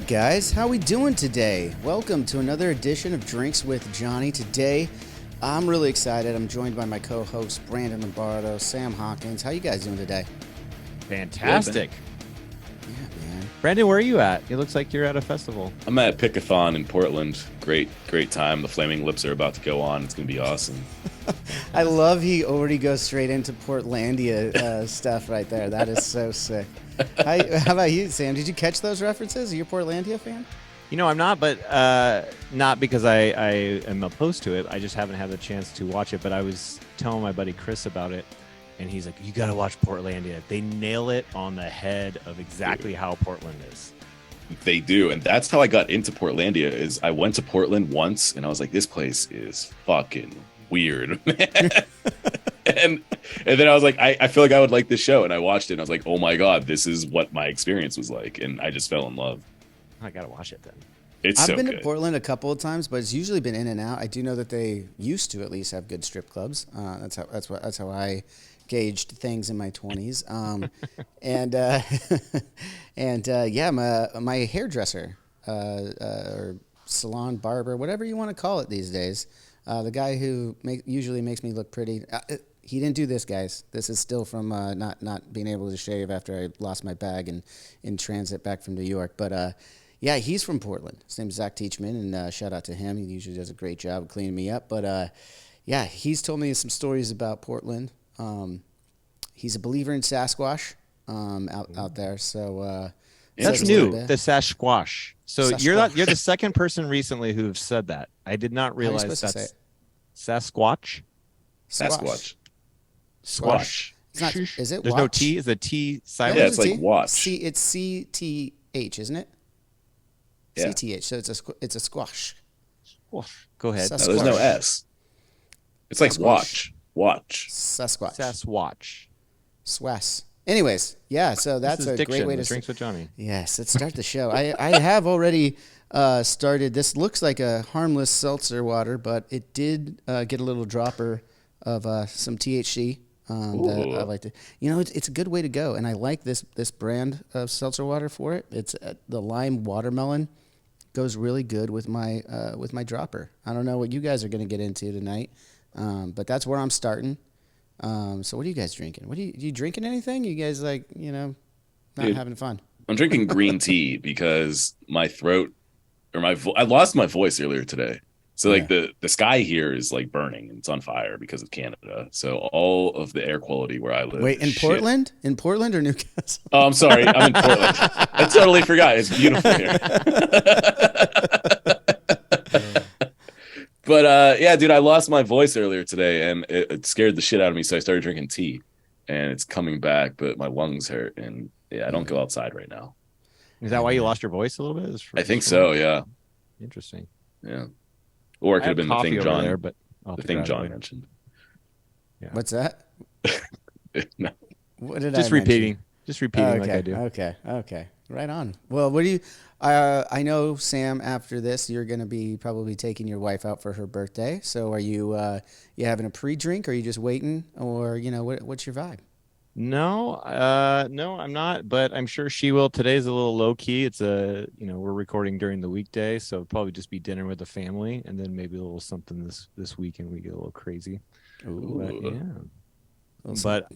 right, guys, how we doing today? Welcome to another edition of Drinks with Johnny. Today, I'm really excited. I'm joined by my co-hosts, Brando and Sam Hawkins. How you guys doing today? Fantastic. Yeah, man. Brandon, where are you at? It looks like you're at a festival. I'm at Pickathon in Portland. Great time. The Flaming Lips are about to go on. It's going to be awesome. I love he already goes straight into Portlandia stuff right there. That is so sick. How about you, Sam? Did you catch those references? Are you a Portlandia fan? You know, I'm not, but not because I am opposed to it. I just haven't had the chance to watch it. But I was telling my buddy Chris about it, and he's like, you got to watch Portlandia. They nail it on the head of exactly how Portland is. They do, and that's how I got into Portlandia. Is I went to Portland once, and I was like, this place is fucking weird, man. and then I was like, I feel like I would like this show, and I watched it, and I was like, oh my god, this is what my experience was like, and I just fell in love. I gotta watch it then. I've been to Portland a couple of times, but it's usually been in and out. I do know that they used to at least have good strip clubs. That's how I gauged things in my 20s. My hairdresser or salon barber, whatever you want to call it these days, the guy who usually makes me look pretty. He didn't do this, guys. This is still from not being able to shave after I lost my bag in transit back from New York. But yeah, he's from Portland. His name's Zach Teachman, and shout out to him. He usually does a great job of cleaning me up. But yeah, he's told me some stories about Portland. He's a believer in Sasquatch out there. So that's new. The Sasquatch. So Sasquatch. You're the second person recently who've said that. I did not realize that's Sasquatch. Sasquatch. Squash. It's not, is it? There's watch? no T. Is the T silent? Yeah, it's like watch. It's CTH, isn't it? Yeah. CTH. So it's a squash. Go ahead. No, there's no S. It's like Sasquatch. watch. Sasquatch. Swass. Anyways, yeah. So that's a great way to Drinks with Johnny. Yes, let's start the show. I have already started. This looks like a harmless seltzer water, but it did get a little dropper of some THC. That I like to, it's a good way to go, and I like this brand of seltzer water for it. It's the lime watermelon goes really good with my dropper. I don't know what you guys are going to get into tonight, but that's where I'm starting. So what are you guys drinking? You drinking anything? You guys not having fun? I'm drinking green tea because my throat I lost my voice earlier today. So like the sky here is like burning and it's on fire because of Canada. So all of the air quality where I live. Wait, in Portland? In Portland or Newcastle? Oh, I'm sorry. I'm in Portland. I totally forgot. It's beautiful here. But yeah, dude, I lost my voice earlier today and it scared the shit out of me. So I started drinking tea and it's coming back, but my lungs hurt. And yeah, I don't go outside right now. Is that why you lost your voice a little bit? I think so. Yeah. Interesting. Yeah. Or it could have been the thing John mentioned. Yeah. What's that? No. What did Just I repeating. mention? Just repeating like I do. Okay. Right on. Well, what do you? I know, Sam. After this, you're going to be probably taking your wife out for her birthday. So, are you having a pre-drink? Or are you just waiting? Or what's your vibe? No, I'm not, but I'm sure she will. Today's a little low key. It's we're recording during the weekday, so it'll probably just be dinner with the family, and then maybe a little something this weekend. We get a little crazy. Ooh. But, yeah. But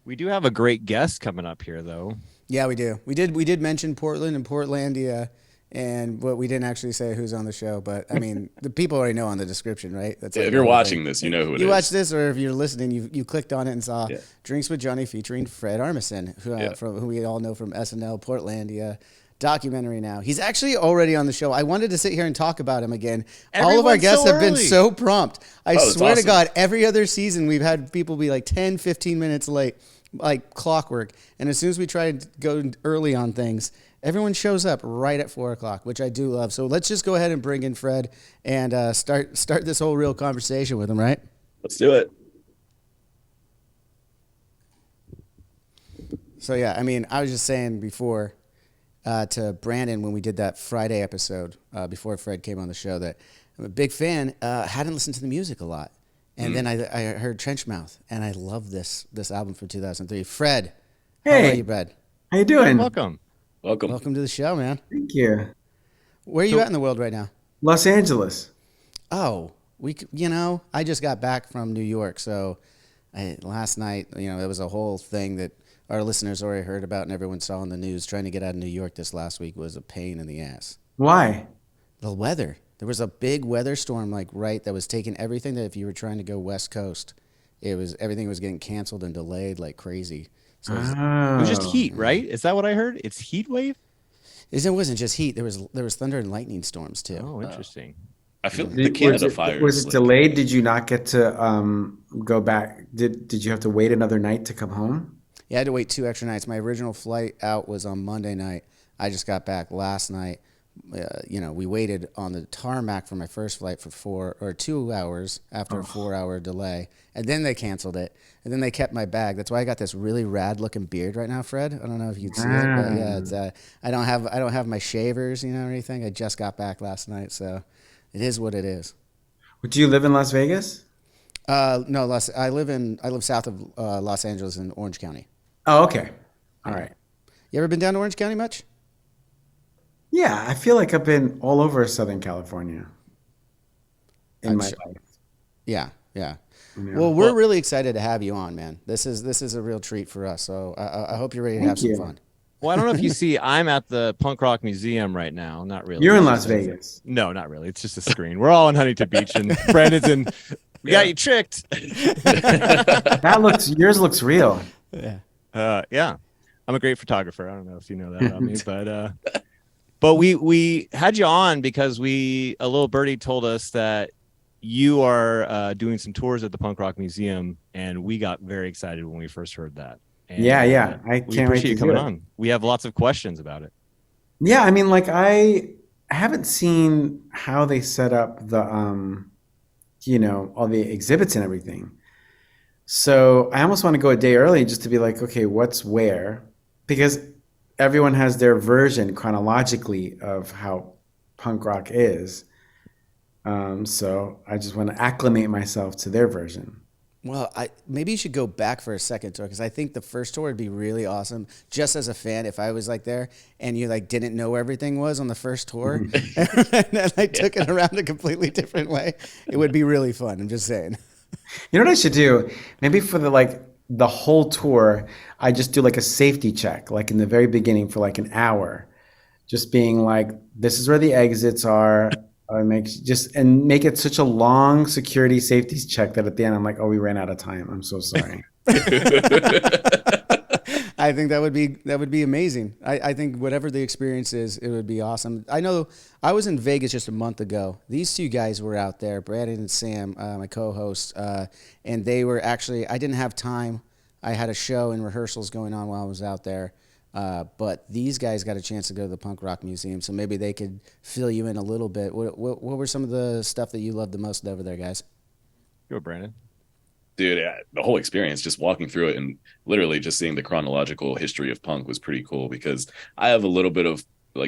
we do have a great guest coming up here, though. Yeah, we do. We did mention Portland and Portlandia, but we didn't actually say who's on the show. But I mean, the people already know on the description, right? That's if you're watching this, you know who it is. You watch this, or if you're listening, you clicked on it and saw Drinks with Johnny featuring Fred Armisen, who we all know from SNL, Portlandia documentary. Now he's actually already on the show. I wanted to sit here and talk about him again. All of our guests have been so prompt. I swear to God, every other season we've had people be like 10, 15 minutes late, like clockwork. And as soon as we try to go early on things, everyone shows up right at 4:00, which I do love. So let's just go ahead and bring in Fred and start this whole real conversation with him, right? Let's do it. So yeah, I mean, I was just saying before to Brandon when we did that Friday episode before Fred came on the show that I'm a big fan. Hadn't listened to the music a lot, and then I heard Trenchmouth, and I love this album from 2003. Fred, how are you, Brad? How you doing? Welcome. Welcome. Welcome to the show, man. Thank you. Where are you at in the world right now? Los Angeles. Oh, I just got back from New York, so last night, it was a whole thing that our listeners already heard about and everyone saw in the news. Trying to get out of New York this last week was a pain in the ass. Why? The weather. There was a big weather storm, that was taking everything that if you were trying to go West Coast, everything was getting canceled and delayed like crazy. So it was just heat, right? Is that what I heard? It's heat wave? it wasn't just heat. There was thunder and lightning storms too. Oh, interesting. I feel like the Canada fires. Was it delayed? Did you not get to go back? Did you have to wait another night to come home? Yeah, I had to wait 2 extra nights. My original flight out was on Monday night. I just got back last night. We waited on the tarmac for my first flight for 2 hours after a 4-hour delay, and then they canceled it, and then they kept my bag. That's why I got this really rad looking beard right now, Fred. I don't know if you can see it, but yeah, it's, I don't have my shavers, or anything. I just got back last night, so it is what it is. Do you live in Las Vegas? No, I live south of Los Angeles in Orange County. Oh, okay. All right. You ever been down to Orange County much? Yeah, I feel like I've been all over Southern California in my life. Yeah. Well, we're really excited to have you on, man. This is a real treat for us. So I hope you're ready to have some fun. Well, I don't know if you see, I'm at the Punk Rock Museum right now. Not really. You're in Las Vegas. No, not really. It's just a screen. We're all in Huntington Beach, and Brandon's in. We got you tricked. Yours looks real. Yeah. Yeah. I'm a great photographer. I don't know if you know that about me, but we had you on because a little birdie told us that you are doing some tours at the Punk Rock Museum, and we got very excited when we first heard that. And, yeah. I we can't wait appreciate to you coming do it. on. We have lots of questions about it. Yeah, I mean, I haven't seen how they set up the all the exhibits and everything. So I almost want to go a day early just to be like, okay, what's where? Because everyone has their version chronologically of how punk rock is. So I just want to acclimate myself to their version. Well, maybe you should go back for a second tour, because I think the first tour would be really awesome. Just as a fan, if I was there and you didn't know where everything was on the first tour, and then I took it around a completely different way, it would be really fun. I'm just saying. You know what I should do? Maybe for the whole tour, I just do a safety check, in the very beginning for an hour, just being this is where the exits are. Make it such a long security safety check that at the end I'm oh, we ran out of time. I'm so sorry. I think that would be amazing. I think whatever the experience is, it would be awesome. I know I was in Vegas just a month ago. These two guys were out there, Brando and Sam, my co-hosts, and they were actually, I didn't have time. I had a show and rehearsals going on while I was out there. But these guys got a chance to go to the Punk Rock Museum, so maybe they could fill you in a little bit. What were some of the stuff that you loved the most over there, guys? Go, Brandon. Dude, the whole experience, just walking through it and literally just seeing the chronological history of punk was pretty cool, because I have a little bit of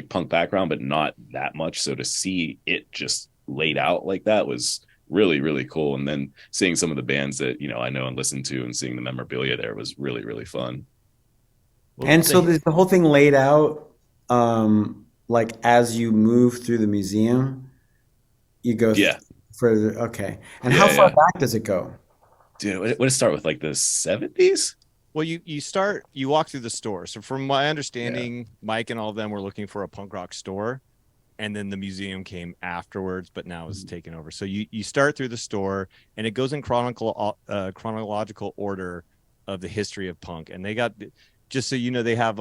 punk background, but not that much. So to see it just laid out like that was really, really cool. And then seeing some of the bands that, I know and listen to, and seeing the memorabilia there was really, really fun. And so there's the whole thing laid out, as you move through the museum, you go further. Okay. And how far back does it go? Dude, would it start with the 70s? Well, you walk through the store. So from my understanding, Mike and all of them were looking for a punk rock store, and then the museum came afterwards, but now it's taken over. So you start through the store, and it goes in chronological order of the history of punk. And they got, just so you know, they have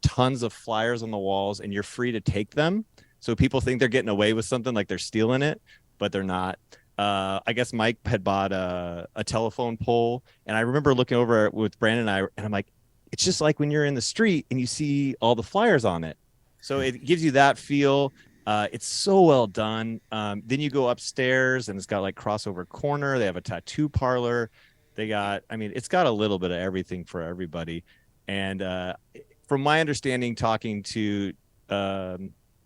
tons of flyers on the walls, and you're free to take them. So people think they're getting away with something, like they're stealing it, but they're not. I guess Mike had bought a telephone pole, and I remember looking over it with Brandon and I'm like, it's just like when you're in the street and you see all the flyers on it. So it gives you that feel. It's so well done. Then you go upstairs, and it's got crossover corner. They have a tattoo parlor. It's got a little bit of everything for everybody. And from my understanding, talking to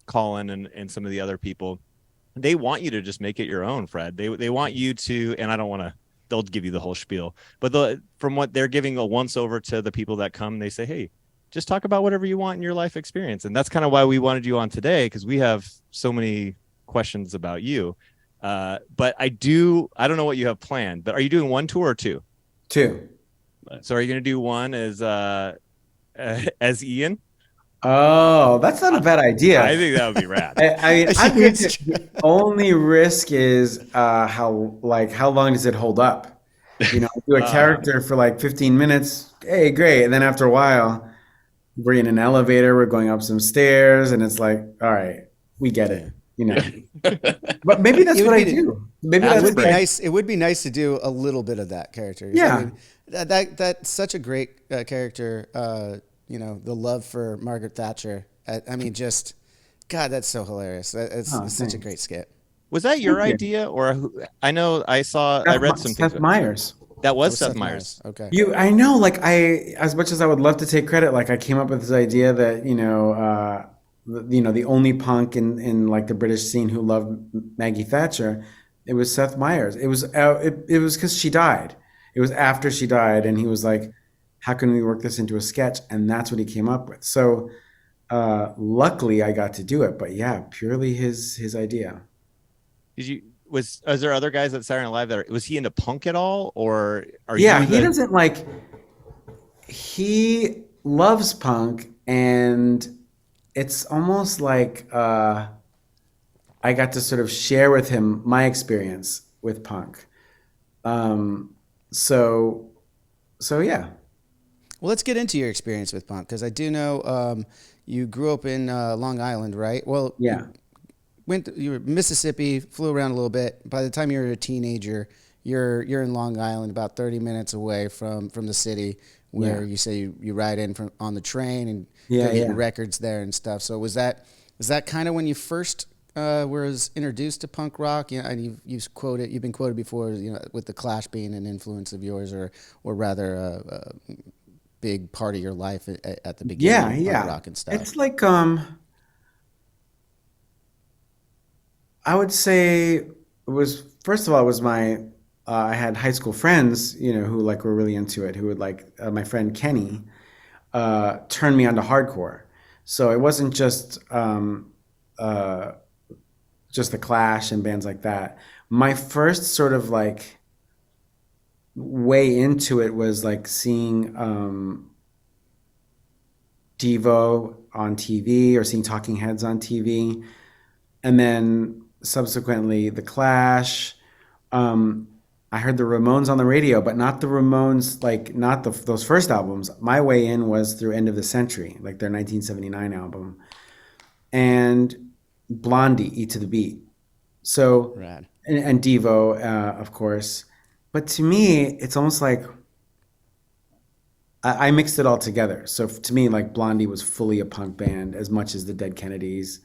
Colin and some of the other people, they want you to just make it your own, Fred. They want you to, and I don't want to, they'll give you the whole spiel, but from what they're giving a once over to the people that come, they say, hey, just talk about whatever you want in your life experience. And that's kind of why we wanted you on today, because we have so many questions about you. But I don't know what you have planned, but are you doing one tour or two? Two. So are you going to do one as Ian? Oh, that's not a bad idea. I think that would be rad. I mean, the only risk is how long does it hold up? You know, do a character for like 15 minutes. Hey, great. And then after a while, we're in an elevator, we're going up some stairs, and it's like, all right, we get it. You know, but maybe that's what I do. Maybe it would be nice. It would be nice to do a little bit of that character. Yeah, I mean, that's such a great character. You know, the love for Margaret Thatcher. I mean, just God, that's so hilarious. It's such a great skit. Was that your idea, or I know I read some things. Seth Meyers. That was Seth Meyers. Okay. I know. Like as much as I would love to take credit, like I came up with this idea that the only punk in like the British scene who loved Maggie Thatcher, it was Seth Meyers. It was because she died. It was after she died, and he was like, how can we work this into a sketch? And that's what he came up with. So luckily I got to do it, but yeah, purely his idea. Was there other guys at Saturday Night Live was he into punk at all, or he doesn't like, he loves punk, and it's almost like I got to sort of share with him my experience with punk. So yeah. Well, let's get into your experience with punk, because I do know you grew up in Long Island, right? Well, yeah. You were Mississippi, flew around a little bit. By the time you were a teenager, you're in Long Island, about 30 minutes away from the city, where you say you ride in on the train and get records there and stuff. So was that kind of when you first was introduced to punk rock? You know, and you've been quoted before, you know, with the Clash being an influence of yours, or rather a big part of your life at the beginning of punk rock and stuff. It's like I would say it was, first of all, it was my I had high school friends, you know, who like were really into it, who would like my friend Kenny turned me onto hardcore. So it wasn't just the Clash and bands like that. My first sort of like way into it was like seeing Devo on TV or seeing Talking Heads on TV, and then subsequently the Clash. I heard the Ramones on the radio, but not the Ramones, like not those first albums. My way in was through End of the Century, like their 1979 album, and Blondie, Eat to the Beat. So, Rad. And Devo, of course. But to me, it's almost like I mixed it all together. So to me, like Blondie was fully a punk band as much as the Dead Kennedys.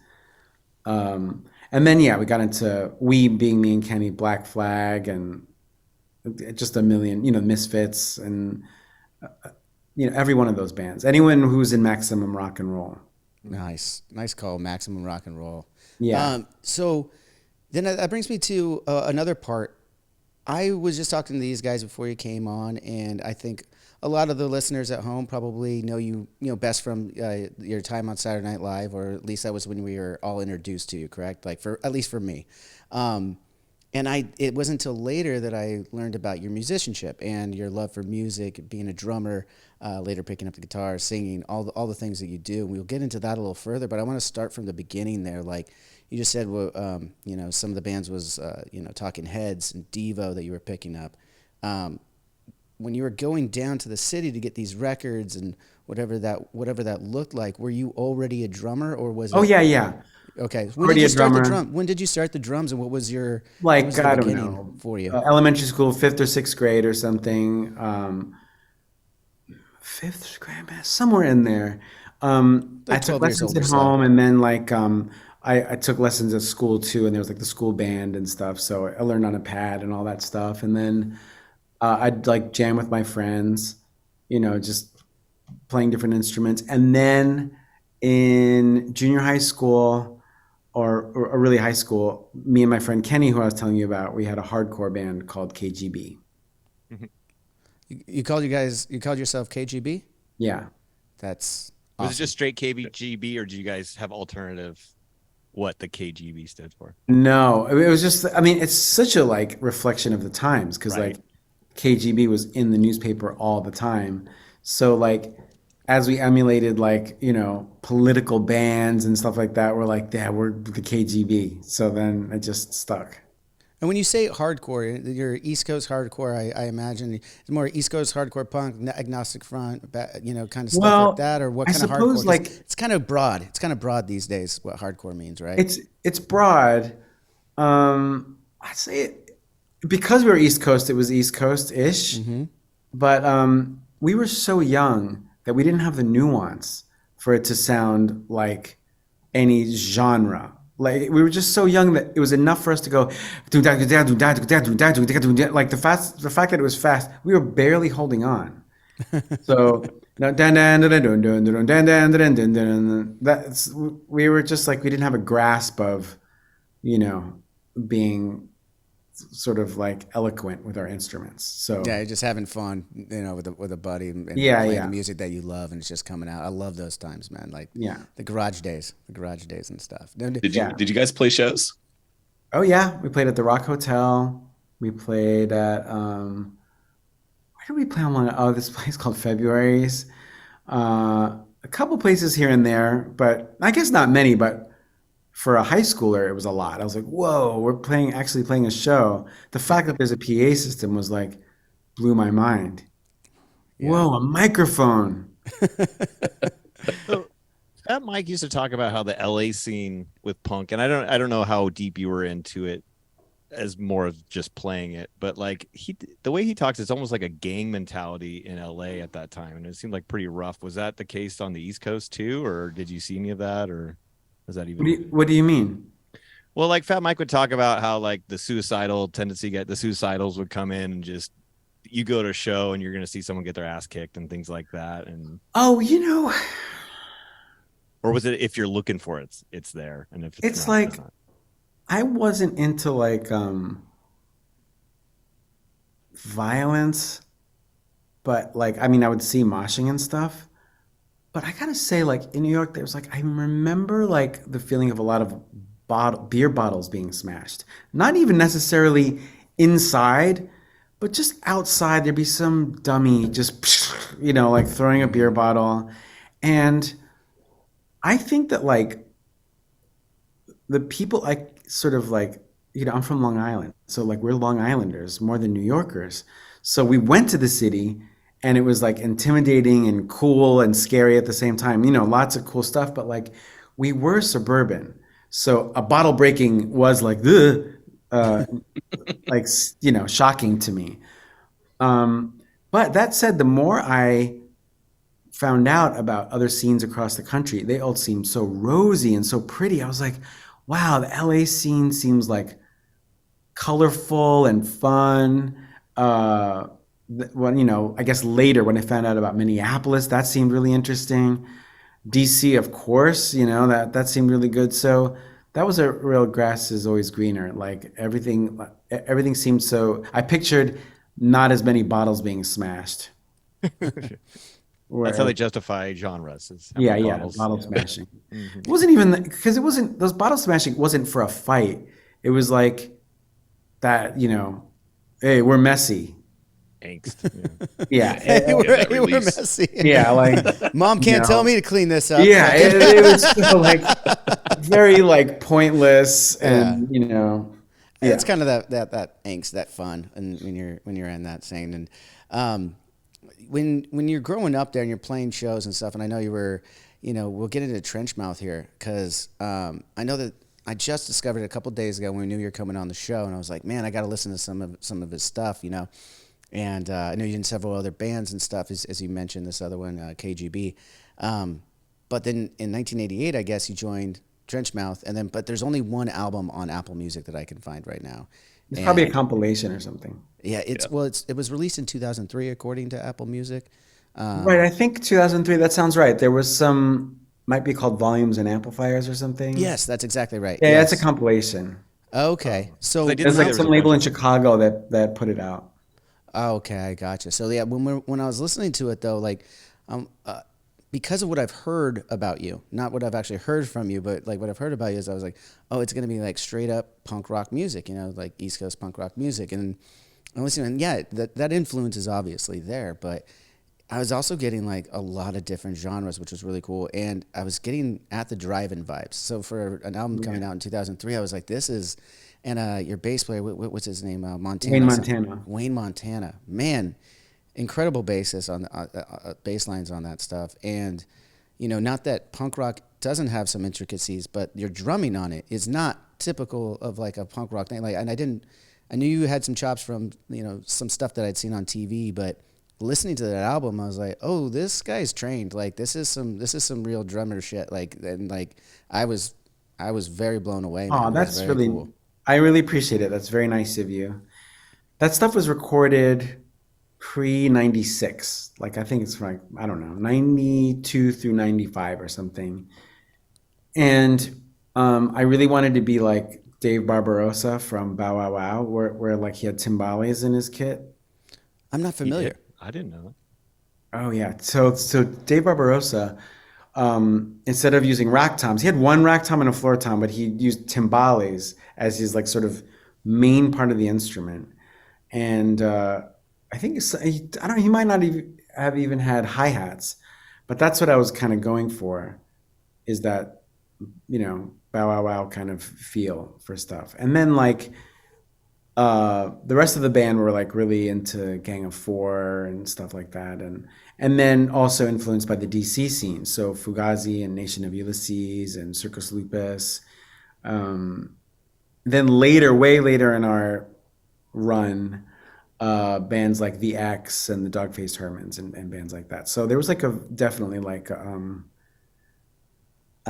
And then, we got into We, being me and Kenny, Black Flag, and just a million, you know, Misfits, and, you know, every one of those bands. Anyone who's in Maximum Rock and Roll. Nice call, Maximum Rock and Roll. Yeah. So then that brings me to another part. I was just talking to these guys before you came on, and I think a lot of the listeners at home probably know you best from your time on Saturday Night Live, or at least that was when we were all introduced to you, correct? Like at least for me. And it wasn't until later that I learned about your musicianship and your love for music, being a drummer, later picking up the guitar, singing, all the things that you do. We'll get into that a little further, but I want to start from the beginning there. Like you just said, you know, some of the bands was, you know, Talking Heads and Devo that you were picking up. When you were going down to the city to get these records and whatever that looked like, were you already a drummer, or was it? Oh yeah. Okay. When did you start the drum? When did you start the drums, and what was your I don't know, for you? Elementary school, 5th or 6th grade or something. 5th grade, somewhere in there. I took lessons at home, and then like I took lessons at school too, and there was like the school band and stuff. So I learned on a pad and all that stuff, and then I'd like jam with my friends, you know, just playing different instruments. And then in junior high school, or really high school, me and my friend Kenny, who I was telling you about, we had a hardcore band called KGB. You called yourself KGB? Yeah. That's Was it just straight KGB, or do you guys have alternative? What the KGB stood for? No, it was just, I mean, it's such a like reflection of the times because Right. like KGB was in the newspaper all the time. So like as we emulated like, political bands and stuff like that, we're like, yeah, we're the KGB. So then it just stuck. And when you say hardcore, you're East Coast hardcore. I imagine it's more East Coast hardcore punk, agnostic front, kind of stuff Well, like that, or what I kind of suppose hardcore? like It's kind of broad. It's kind of broad these days. What hardcore means, right? it's broad. I'd say it because we were East Coast, it was East Coast-ish. But we were so young that we didn't have the nuance for it to sound like any genre. Like we were just so young that it was enough for us to go like the fact that it was fast, we were barely holding on. So that's we were just like we didn't have a grasp of, being sort of like eloquent with our instruments. So Yeah, just having fun, with a buddy and Yeah, playing yeah. the music that you love, and it's just coming out. I love those times, man. Like Yeah. the garage days and stuff. Did you guys play shows? Oh yeah, we played at the Rock Hotel. We played at where did we play on one? Oh, this place called February's. A couple places here and there, but I guess not many. But for a high schooler, it was a lot. I was like, whoa, we're actually playing a show. The fact that there's a PA system was like blew my mind. Whoa, a microphone. So that Mike used to talk about how the LA scene with punk, and I don't know how deep you were into it as more of just playing it, but like the way he talks, it's almost like a gang mentality in LA at that time, and it seemed like pretty rough. Was that the case on the East Coast too, or did you see any of that, or was that even? What do you mean? Well, like Fat Mike would talk about how like the suicidal tendency, the suicidals would come in and just you go to a show and you're going to see someone get their ass kicked and things like that. And Oh, or was it if you're looking for it, it's there, and if it's not, like it's not. I wasn't into like violence, but like I mean I would see moshing and stuff. But I gotta say, like in New York, there's like I remember like the feeling of a lot of beer bottles being smashed. Not even necessarily inside, but just outside. There'd be some dummy just like throwing a beer bottle, and I think that like the people I sort of like I'm from Long Island, so like we're Long Islanders more than New Yorkers. So we went to the city. And it was like intimidating and cool and scary at the same time. Lots of cool stuff, but like we were suburban. So a bottle breaking was like, like, shocking to me. But that said, the more I found out about other scenes across the country, they all seemed so rosy and so pretty. I was like, wow, the LA scene seems like colorful and fun. When I guess later when I found out about Minneapolis, that seemed really interesting. DC, of course, that seemed really good. So that was a real grass is always greener. Like everything seemed so. I pictured not as many bottles being smashed. That's how they justify genres. Yeah, bottle smashing. It wasn't even because it wasn't those bottle smashing wasn't for a fight. It was like that. Hey, we're messy. Angst. Yeah, Hey, we're messy. Yeah, like Mom can't tell me to clean this up. Yeah, it was so, like very like pointless, and It's kind of that angst, that fun, and when you're in that scene, and when you're growing up there and you're playing shows and stuff, and I know you were, we'll get into Trenchmouth here because I know that I just discovered it a couple days ago when we knew you were coming on the show, and I was like, man, I got to listen to some of his stuff, And I know you're in several other bands and stuff, as you mentioned, this other one, KGB. But then in 1988, I guess you joined Trenchmouth, but there's only one album on Apple Music that I can find right now. It's probably a compilation or something. Yeah, it was released in 2003 according to Apple Music. Right, I think 2003. That sounds right. There was might be called Volumes and Amplifiers or something. Yes, that's exactly right. Yeah, yes. that's a compilation. Okay, so there's like some label in Chicago that put it out. Oh, okay, I gotcha. So yeah, when I was listening to it though, like, because of what I've heard about you, not what I've actually heard from you, but like what I've heard about you is I was like, oh, it's going to be like straight up punk rock music, you know, like East Coast punk rock music. And I'm listening, and yeah, that influence is obviously there, but I was also getting like a lot of different genres, which was really cool. And I was getting At the Drive-In vibes. So for an album coming out in 2003, I was like, this is, and your bass player, what's his name? Montana. Wayne Montana. Wayne Montana. Man, incredible bassist on bass lines on that stuff. And, you know, not that punk rock doesn't have some intricacies, but your drumming on it is not typical of like a punk rock thing. Like, and I knew you had some chops from, you know, some stuff that I'd seen on TV, but listening to that album, I was like, oh, this guy's trained. Like, this is some real drummer shit. Like, and like, I was very blown away. Man. Oh, that's really cool. I really appreciate it. That's very nice of you. That stuff was recorded pre-96. Like, I think it's like, I don't know, 92 through 95 or something. And I really wanted to be like Dave Barbarossa from Bow Wow Wow, where like he had timbales in his kit. I'm not familiar. I didn't know that. Oh yeah. So Dave Barbarossa, instead of using rack toms, he had one rack tom and a floor tom, but he used timbales as his like sort of main part of the instrument. And I think he might not even have had hi-hats, but that's what I was kind of going for, is that, you know, Bow Wow Wow kind of feel for stuff. And then like the rest of the band were like really into Gang of Four and stuff like that, and then also influenced by the DC scene, so Fugazi and Nation of Ulysses and Circus Lupus. Then later, way later in our run, bands like The X and the Dog-Faced Hermans and bands like that. So there was like definitely like I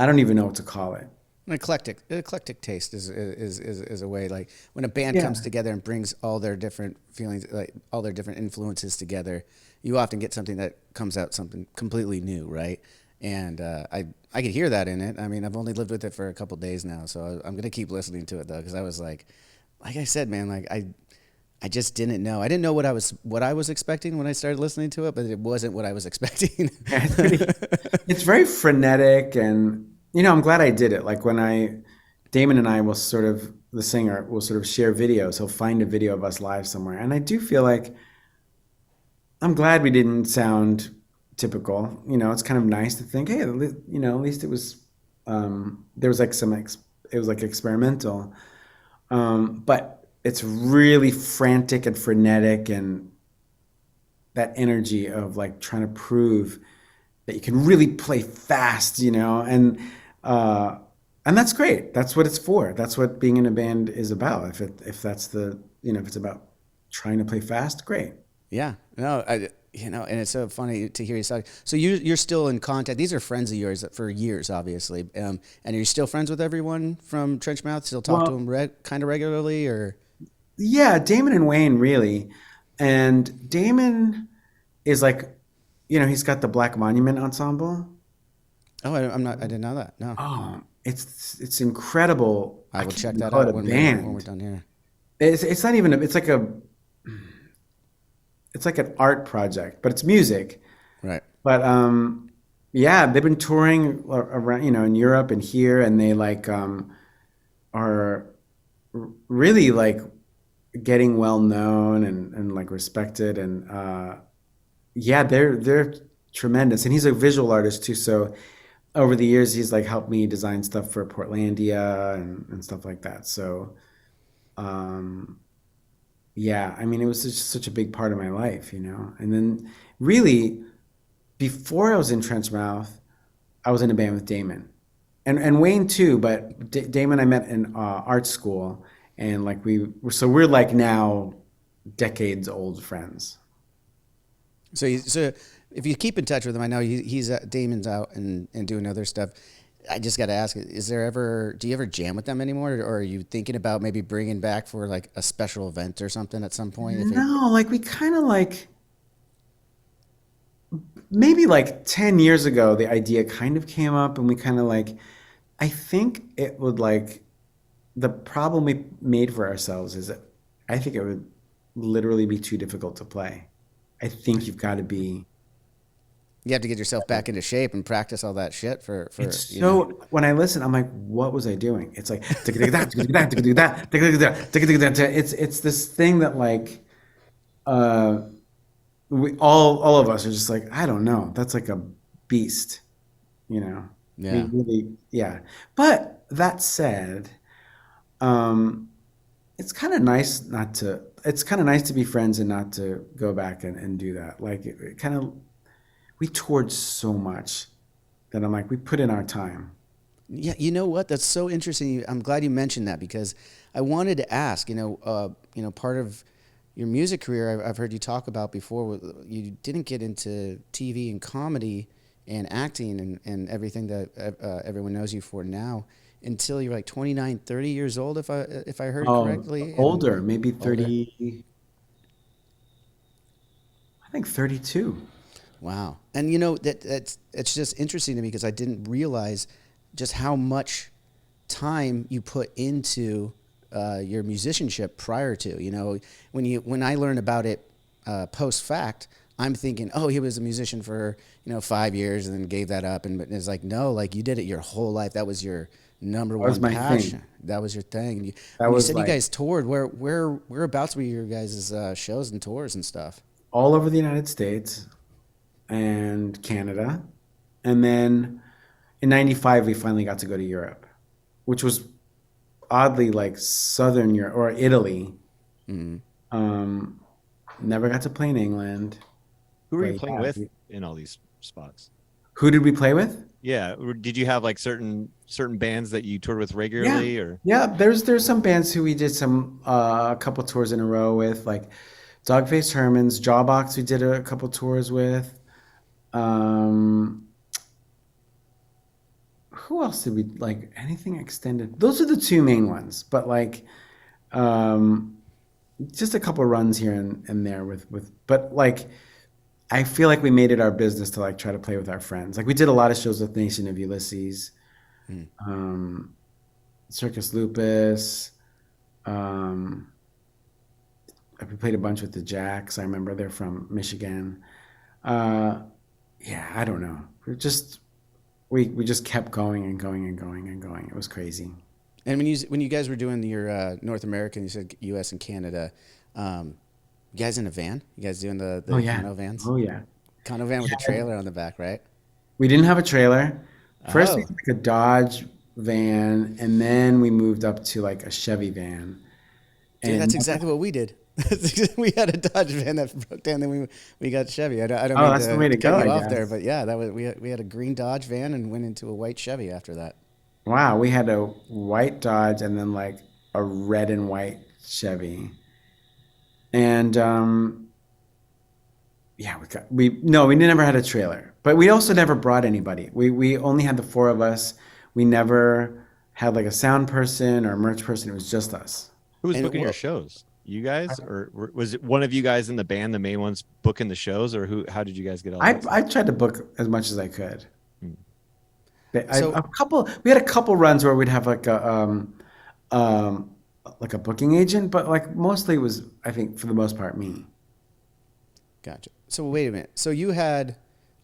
don't even know what to call it. An eclectic taste is a way, like when a band comes together and brings all their different feelings, like all their different influences together, you often get something that comes out something completely new, right? And I could hear that in it. I mean, I've only lived with it for a couple days now, so I'm gonna keep listening to it though, because I was like I said, man, like I just didn't know. I didn't know what I was expecting when I started listening to it, but it wasn't what I was expecting. It's very frenetic, and you know, I'm glad I did it. Like when Damon and I will sort of, the singer will sort of share videos. He'll find a video of us live somewhere, and I do feel like I'm glad we didn't sound typical. You know, it's kind of nice to think, hey, you know, at least it was there was like it was like experimental, but it's really frantic and frenetic, and that energy of like trying to prove that you can really play fast, you know, and that's great. That's what it's for. That's what being in a band is about. If that's the, you know, if it's about trying to play fast, great. Yeah, no, you know, and it's so funny to hear you talk. So you're still in contact. These are friends of yours for years, obviously. And are you still friends with everyone from Trenchmouth? Still talk to them kind of regularly, or? Yeah, Damon and Wayne really, and Damon is like, you know, he's got the Black Monument Ensemble. Oh, I didn't know that. No. Oh, it's incredible. I will check that out when we're done here. It's not even it's like an art project, but it's music. Right. But yeah, they've been touring around, you know, in Europe and here, and they like are really like getting well known and like respected, and yeah, they're tremendous. And he's a visual artist too, so over the years he's like helped me design stuff for Portlandia and stuff like that. So yeah, I mean, it was just such a big part of my life, you know. And then really before I was in Trenchmouth, I was in a band with Damon and Wayne too, but Damon I met in art school, and like we're like now decades old friends. So if you keep in touch with him, I know he's Damon's out and doing other stuff. I just got to ask, do you ever jam with them anymore, or are you thinking about maybe bringing back for like a special event or something at some point? No, like we kind of like, maybe like 10 years ago, the idea kind of came up, and we kind of like, I think it would like, the problem we made for ourselves is that I think it would literally be too difficult to play. I think you've got to be You have to get yourself back into shape and practice all that shit for It's you know. so when I listen, I'm like, what was I doing? It's like it's this thing that like uh we all of us are just like, I don't know. That's like a beast, you know. We Yeah. really, yeah. But that said, um it's kind of nice not to it's kind of nice to be friends and not to go back and do that. Like it kind of we toured so much that I'm like, we put in our time. Yeah, you know what? That's so interesting. I'm glad you mentioned that because I wanted to ask. Part of your music career, I've heard you talk about before. You didn't get into TV and comedy and acting and everything that everyone knows you for now until you're like 29, 30 years old, if I heard Oh, correctly. And older, maybe older. 30, I think 32. Wow. And you know that's it's just interesting to me because I didn't realize just how much time you put into your musicianship prior to. You know, when I learn about it post fact, I'm thinking, oh, he was a musician for 5 years and then gave that up, and it's like, no, like you did it your whole life. That was your number That was one my passion. thing. That was your thing. And That when you was said you like guys toured, whereabouts were your guys' shows and tours and stuff? all over the United States and Canada. And then in 95, we finally got to go to Europe, which was oddly like Southern Europe or Italy. Mm-hmm. Um, Never got to play in England. Who were you But playing yeah, with in all these spots? who did we play with? Yeah, did you have like certain bands that you toured with Yeah, regularly, or? yeah. There's some bands who we did some a couple tours in a row with, like Dogface Herman's, Jawbox. We did a couple tours with. Um, who else did we like? Anything extended? Those are the two main ones. But like, um, just a couple runs here and there with. But like, I feel like we made it our business to like try to play with our friends. Like we did a lot of shows with Nation of Ulysses. Um, Circus Lupus. Um, we played a bunch with the Jacks. I remember they're from Michigan. Uh, yeah, I don't know. We just kept going and going and going and going. It was crazy. And when you guys were doing your North American, you said U.S. and Canada, you guys in a van? You guys doing the Oh yeah. Econo vans? Oh yeah. Econo van with the trailer on the back, right? We didn't have a trailer. First we Oh, had like a Dodge van, and then we moved up to like a Chevy van. dude, that's And exactly what we did. We had a Dodge van that broke down, then we got Chevy. I don't oh, mean that's the way to to go, cut you I off there, guess. but yeah, that was we had a green Dodge van and went into a white Chevy after that. Wow, we had a white Dodge and then like a red and white Chevy. And yeah, we never had a trailer, but we also never brought anybody. We only had the four of us. We never had like a sound person or a merch person. It was just us. Who was And booking your shows? You guys, or was it one of you guys in the band, the main ones booking the shows, or who? How did you guys get all that I stuff? tried to book as much as I could. Hmm. So We had a couple runs where we'd have um, like a booking agent, but like mostly it was, I think, for the most part, me. gotcha. So wait a minute. So you had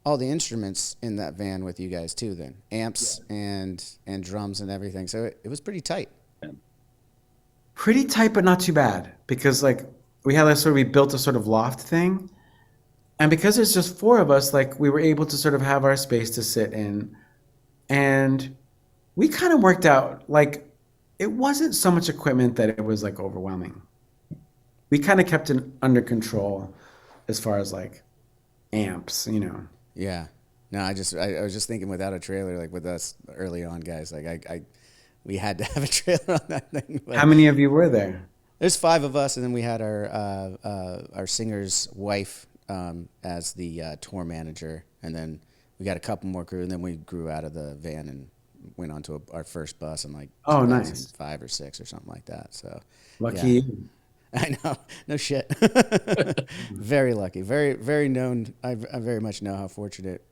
all the instruments in that van with you guys too, then amps and drums and everything. So it was pretty tight. Pretty tight, but not too bad because like we built a sort of loft thing, and because there's just four of us, like we were able to sort of have our space to sit in, and we kind of worked out like it wasn't so much equipment that it was like overwhelming. We kind of kept it under control as far as like amps, you know. Yeah. No, I was just thinking without a trailer, like with us early on, guys, like we had to have a trailer on that thing. How But many of you were there? there's five of us, and then we had our singer's wife as the tour manager, and then we got a couple more crew, and then we grew out of the van and went on to our first bus in like Oh, nice. 2005 or six or something like that. So Lucky yeah, you. I know, no shit. Very lucky, very known. I very much know how fortunate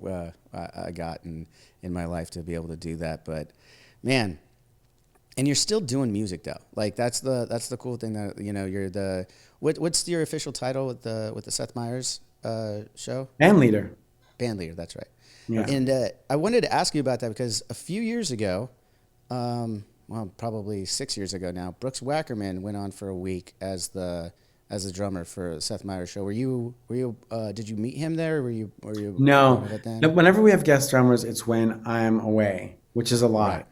I got in my life to be able to do that. But man, and you're still doing music though. Like that's the cool thing that you're the what's your official title with the Seth Meyers show? Band leader. Band leader, that's right. Yeah. And I wanted to ask you about that because a few years ago, probably 6 years ago now, Brooks Wackerman went on for a week as the drummer for Seth Meyers' show. Did you meet him there? Or were you No. then? No, whenever we have guest drummers, it's when I'm away, which is a lot. Right.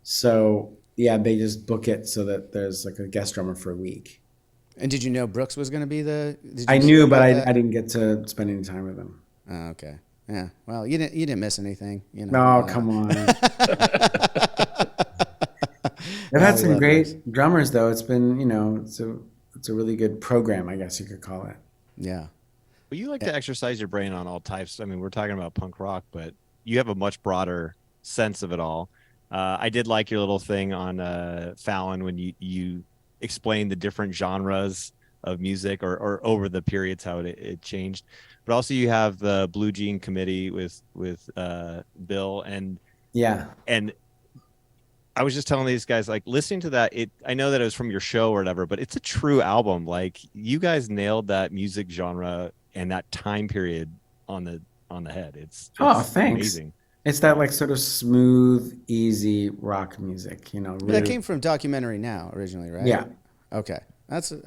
So yeah, they just book it so that there's like a guest drummer for a week. And did you know Brooks was going to be I knew, but I didn't get to spend any time with him. Oh, okay. Yeah. Well, you didn't miss anything. No, come on. I've had some great drummers though. It's been, it's a really good program, I guess you could call it. Yeah. Well, you like to exercise your brain on all types. I mean, we're talking about punk rock, but you have a much broader sense of it all. I did like your little thing on Fallon when you explained the different genres of music or over the periods how it changed. But also you have the Blue Jean Committee with Bill and I was just telling these guys, like, listening to that, I know that it was from your show or whatever, but it's a true album. Like, you guys nailed that music genre and that time period on the head. It's thanks. Amazing. It's that like sort of smooth, easy rock music, really. That came from Documentary Now originally, right? Yeah. Okay. So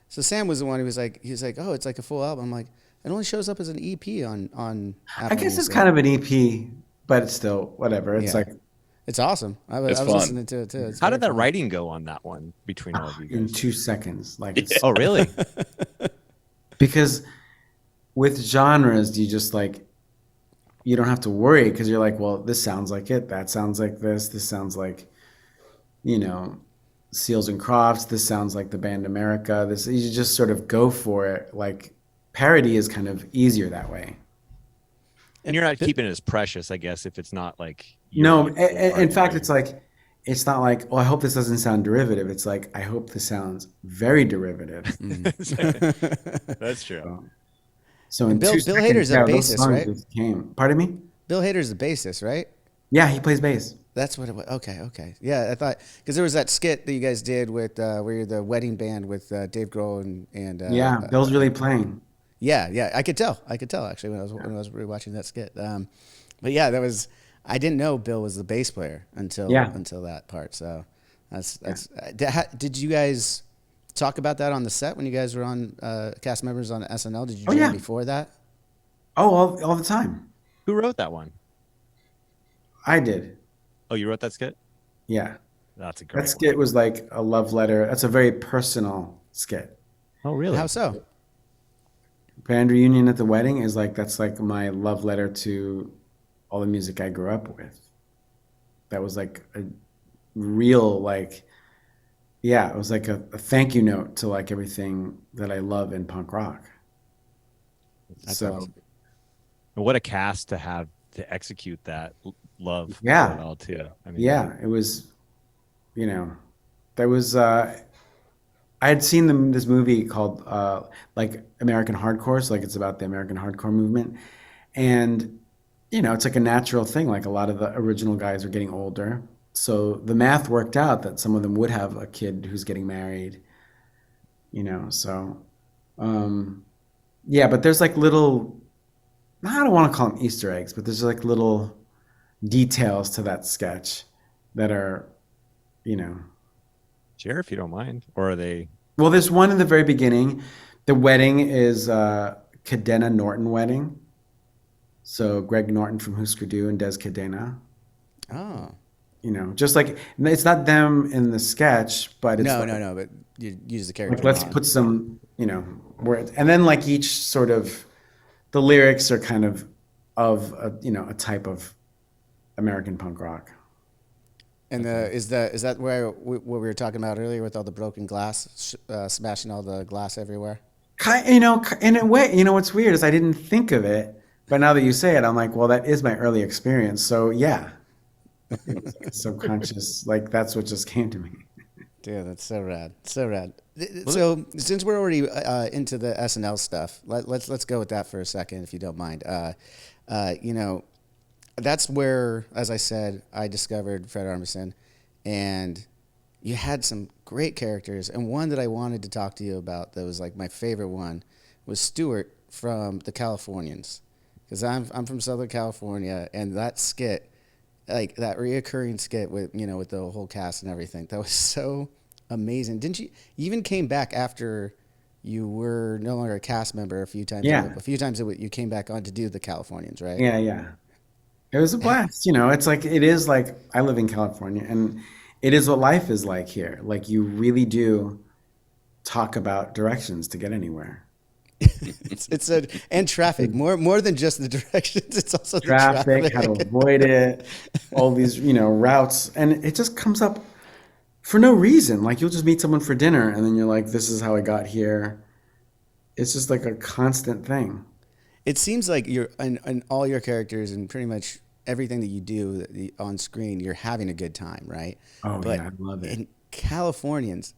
Sam was the one who was like, oh, it's like a full album. I'm like, it only shows up as an EP on Apple I guess Music. it's kind of an EP, but it's still whatever. It's like it's awesome. I was listening to it too. How did that writing go on that one between all of you guys? In 2 seconds. Oh, really? Because with genres, you just like, you don't have to worry because you're like, well, this sounds like it. That sounds like this. This sounds like, Seals and Crofts. This sounds like the band America. You just sort of go for it. Like parody is kind of easier that way. And you're not keeping it as precious, I guess, if it's not like. No, in fact, it's like, it's not like, oh, I hope this doesn't sound derivative. It's like, I hope this sounds very derivative. That's true. So in Bill 2 seconds, Hader's a bassist, right? Pardon me? Bill Hader's the bassist, right? Yeah, he plays bass. That's what it was. Okay. Yeah, I thought because there was that skit that you guys did with where you're the wedding band with Dave Grohl and Bill's really playing. Yeah, I could tell actually when I was rewatching that skit. But yeah, I didn't know Bill was the bass player until that part. So that's did you guys talk about that on the set when you guys were on cast members on SNL? Did you jam before that? Oh, all the time. Who wrote that one? I did. Oh, you wrote that skit? Yeah. That's a great That skit was like a love letter. That's a very personal skit. Oh, really? How so? Band reunion at the wedding is like, that's like my love letter to all the music I grew up with. That was like a real, like, it was like a thank you note to like everything that I love in punk rock. That's awesome. And what a cast to have to execute that love. Yeah. Well too. I mean, it was, there was, I had seen this movie called like American Hardcore. So like it's about the American hardcore movement. And, it's like a natural thing. Like a lot of the original guys are getting older. So the math worked out that some of them would have a kid who's getting married, so, but there's like little, I don't want to call them Easter eggs, but there's like little details to that sketch that are, Share if you don't mind. Or are they? Well, there's one in the very beginning. The wedding is Cadena Norton wedding. So Greg Norton from Husker Du and Des Cadena. Oh. Just like, it's not them in the sketch, but it's no, but you use the character. Like, let's put some, words. And then like each sort of, the lyrics are kind of a type of American punk rock. And is that where what we were talking about earlier with all the broken glass, smashing all the glass everywhere? In a way, what's weird is I didn't think of it, but now that you say it, I'm like, well, that is my early experience. So yeah, subconscious, like that's what just came to me. Dude, that's so rad, so rad. So since we're already into the SNL stuff, let's go with that for a second, if you don't mind. That's where, as I said, I discovered Fred Armisen, and you had some great characters. And one that I wanted to talk to you about that was like my favorite one was Stuart from the Californians. because I'm from Southern California, and that skit, like that reoccurring skit with with the whole cast and everything, that was so amazing. Didn't you even came back after you were no longer a cast member a few times? Yeah. A few times you came back on to do the Californians, right? Yeah, yeah. It was a blast. It's like, it is like, I live in California, and it is what life is like here. Like, you really do talk about directions to get anywhere. And traffic, more than just the directions. It's also Traffic, the how to traffic. avoid it, all these, routes. And it just comes up for no reason. Like, you'll just meet someone for dinner, and then you're like, this is how I got here. It's just like a constant thing. It seems like you're in all your characters and pretty much everything that you do on screen, you're having a good time, right? Oh, But yeah, I love it. in Californians,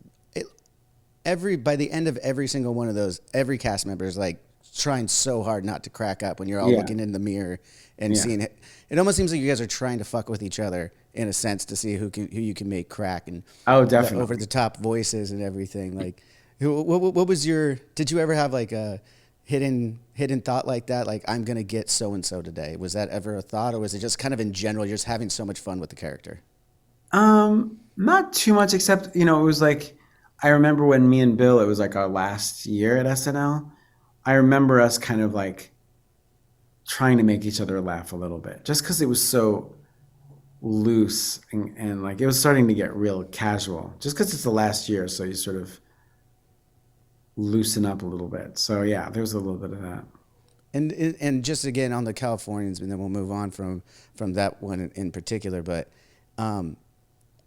by the end of every single one of those, every cast member is like trying so hard not to crack up when you're all Yeah. looking in the mirror and Yeah. seeing it. It almost seems like you guys are trying to fuck with each other in a sense to see who you can make crack, and Oh, the definitely. over the top voices and everything. Like, what was your? Did you ever have like a hidden thought like that? Like, I'm gonna get so and so today. Was that ever a thought, or was it just kind of in general? You're just having so much fun with the character. Not too much, except, it was like, I remember when me and Bill, it was like our last year at SNL. I remember us kind of like trying to make each other laugh a little bit, just because it was so loose, and like, it was starting to get real casual, just because it's the last year. So you sort of loosen up a little bit. So yeah, there was a little bit of that. And just again on the Californians, and then we'll move on from that one in particular. But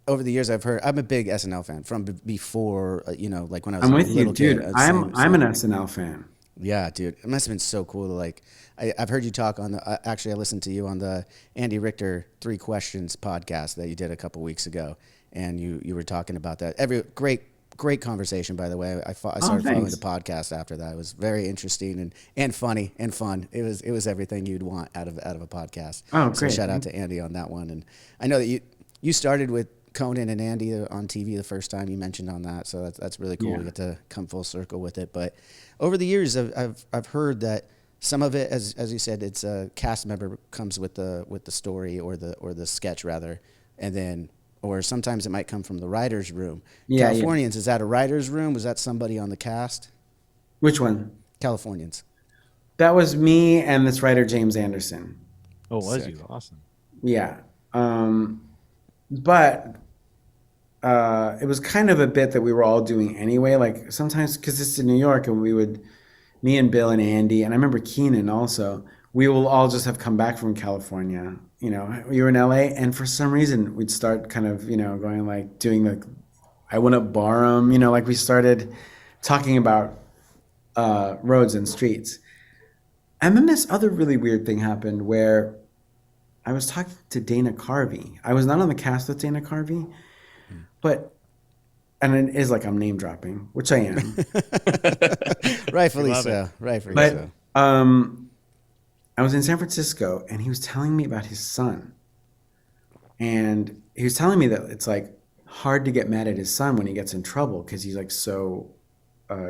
over the years, I'm a big SNL fan from before, like when I was I'm a with you, little kid. dude. I'm an SNL fan. Yeah, dude, it must have been so cool to like. I've heard you talk on the. Actually, I listened to you on the Andy Richter 3 Questions podcast that you did a couple weeks ago, and you were talking about that. Great conversation, by the way. I started following the podcast after that. It was very interesting and funny and fun. It was everything you'd want out of a podcast. Oh, So great. shout out to Andy on that one. And I know that you started with Conan and Andy on TV the first time you mentioned on that. So that's really cool. Yeah. We get to come full circle with it. But over the years, I've heard that some of it, as you said, it's a cast member comes with the story or the sketch rather, and then. Or sometimes it might come from the writer's room. Yeah, Californians, is that a writer's room? Was that somebody on the cast? Which one? Californians. That was me and this writer, James Anderson. Oh, was Sick. you? Awesome. Yeah. But it was kind of a bit that we were all doing anyway. Like, sometimes, because it's in New York, and me and Bill and Andy, and I remember Keenan also, we will all just have come back from California. We were in LA, and for some reason we'd start kind of, going like doing the, I went up Barham, like we started talking about roads and streets. And then this other really weird thing happened where I was talking to Dana Carvey. I was not on the cast with Dana Carvey, and it is like I'm name dropping, which I am. Rightfully Love so. Rightfully But so. I was in San Francisco, and he was telling me about his son. And he was telling me that it's like hard to get mad at his son when he gets in trouble because he's like so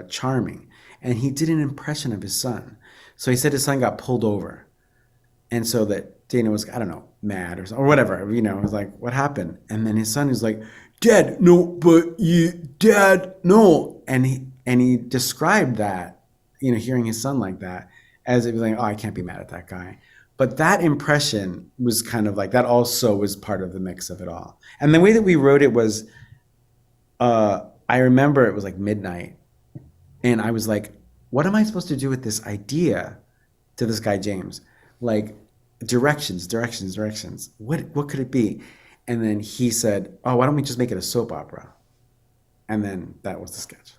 charming. And he did an impression of his son. So he said his son got pulled over. And so that Dana was, I don't know, mad or whatever. It was like, what happened? And then his son is like, Dad, no. And he described that, hearing his son like that, as it was like, oh, I can't be mad at that guy. But that impression was kind of like, that also was part of the mix of it all. And the way that we wrote it was, I remember it was like midnight, and I was like, what am I supposed to do with this idea to this guy, James? Like, directions. What could it be? And then he said, oh, why don't we just make it a soap opera? And then that was the sketch.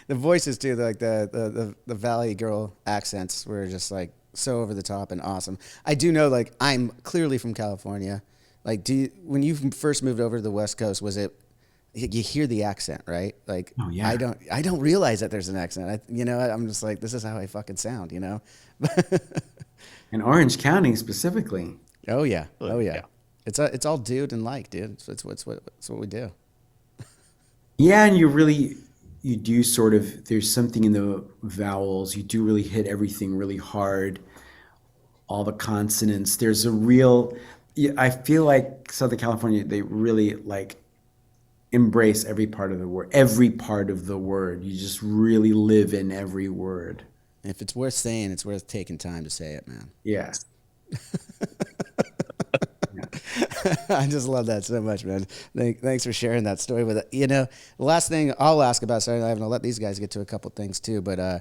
The voices too, like the Valley Girl accents were just like so over the top and awesome. I do know, like, I'm clearly from California. Like, when you first moved over to the West Coast, was it? You hear the accent, right? Like, Oh, yeah. I don't realize that there's an accent. I'm just like, this is how I fucking sound, In Orange County specifically. Oh yeah, Yeah. It's all dude and like, dude. It's what we do. Yeah, and you do sort of, there's something in the vowels. You do really hit everything really hard. all the consonants. There's a real, I feel like Southern California, they really like embrace every part of the word. Every part of the word. You just really live in every word. If it's worth saying, it's worth taking time to say it, man. Yeah. I just love that so much, man. Thanks for sharing that story with it. You know, the last thing I'll ask about, sorry, I'm gonna let these guys get to a couple things too, but I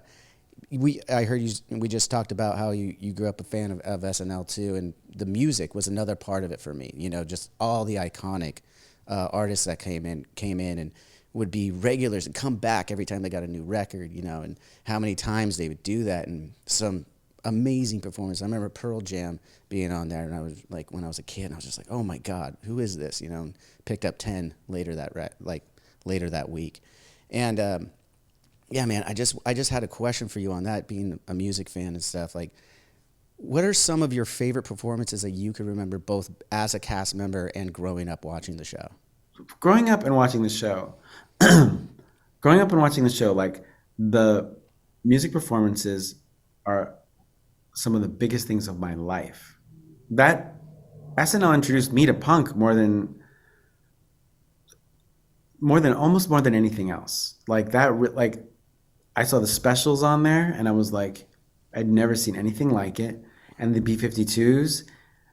heard we just talked about how you grew up a fan of SNL too, and the music was another part of it for me. You know, just all the iconic artists that came in and would be regulars and come back every time they got a new record, you know, and how many times they would do that, and some amazing performance. I remember Pearl Jam being on there, and I was like, when I was a kid, I was just like, oh my God, who is this? You know, and picked up 10 later that week. And yeah, man, I just had a question for you on that, being a music fan and stuff. Like, what are some of your favorite performances that you can remember, both as a cast member and growing up watching the show? Growing up and watching the show, like the music performances are some of the biggest things of my life. That SNL introduced me to punk more than anything else. Like that, like I saw the specials on there and I was like, I'd never seen anything like it. And the B-52s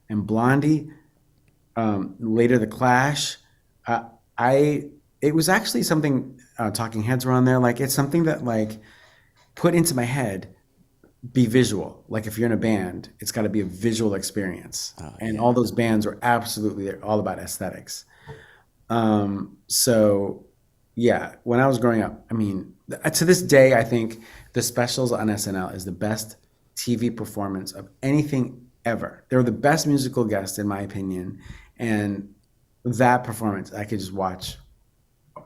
and Blondie, later the Clash. It was actually something, Talking Heads were on there. Like it's something that like put into my head, be visual. Like if you're in a band, it's got to be a visual experience. And all those bands were absolutely, they're all about aesthetics. So yeah, when I was growing up, I mean, to this day, I think the specials on SNL is the best TV performance of anything ever. They were the best musical guests, in my opinion. And that performance, I could just watch.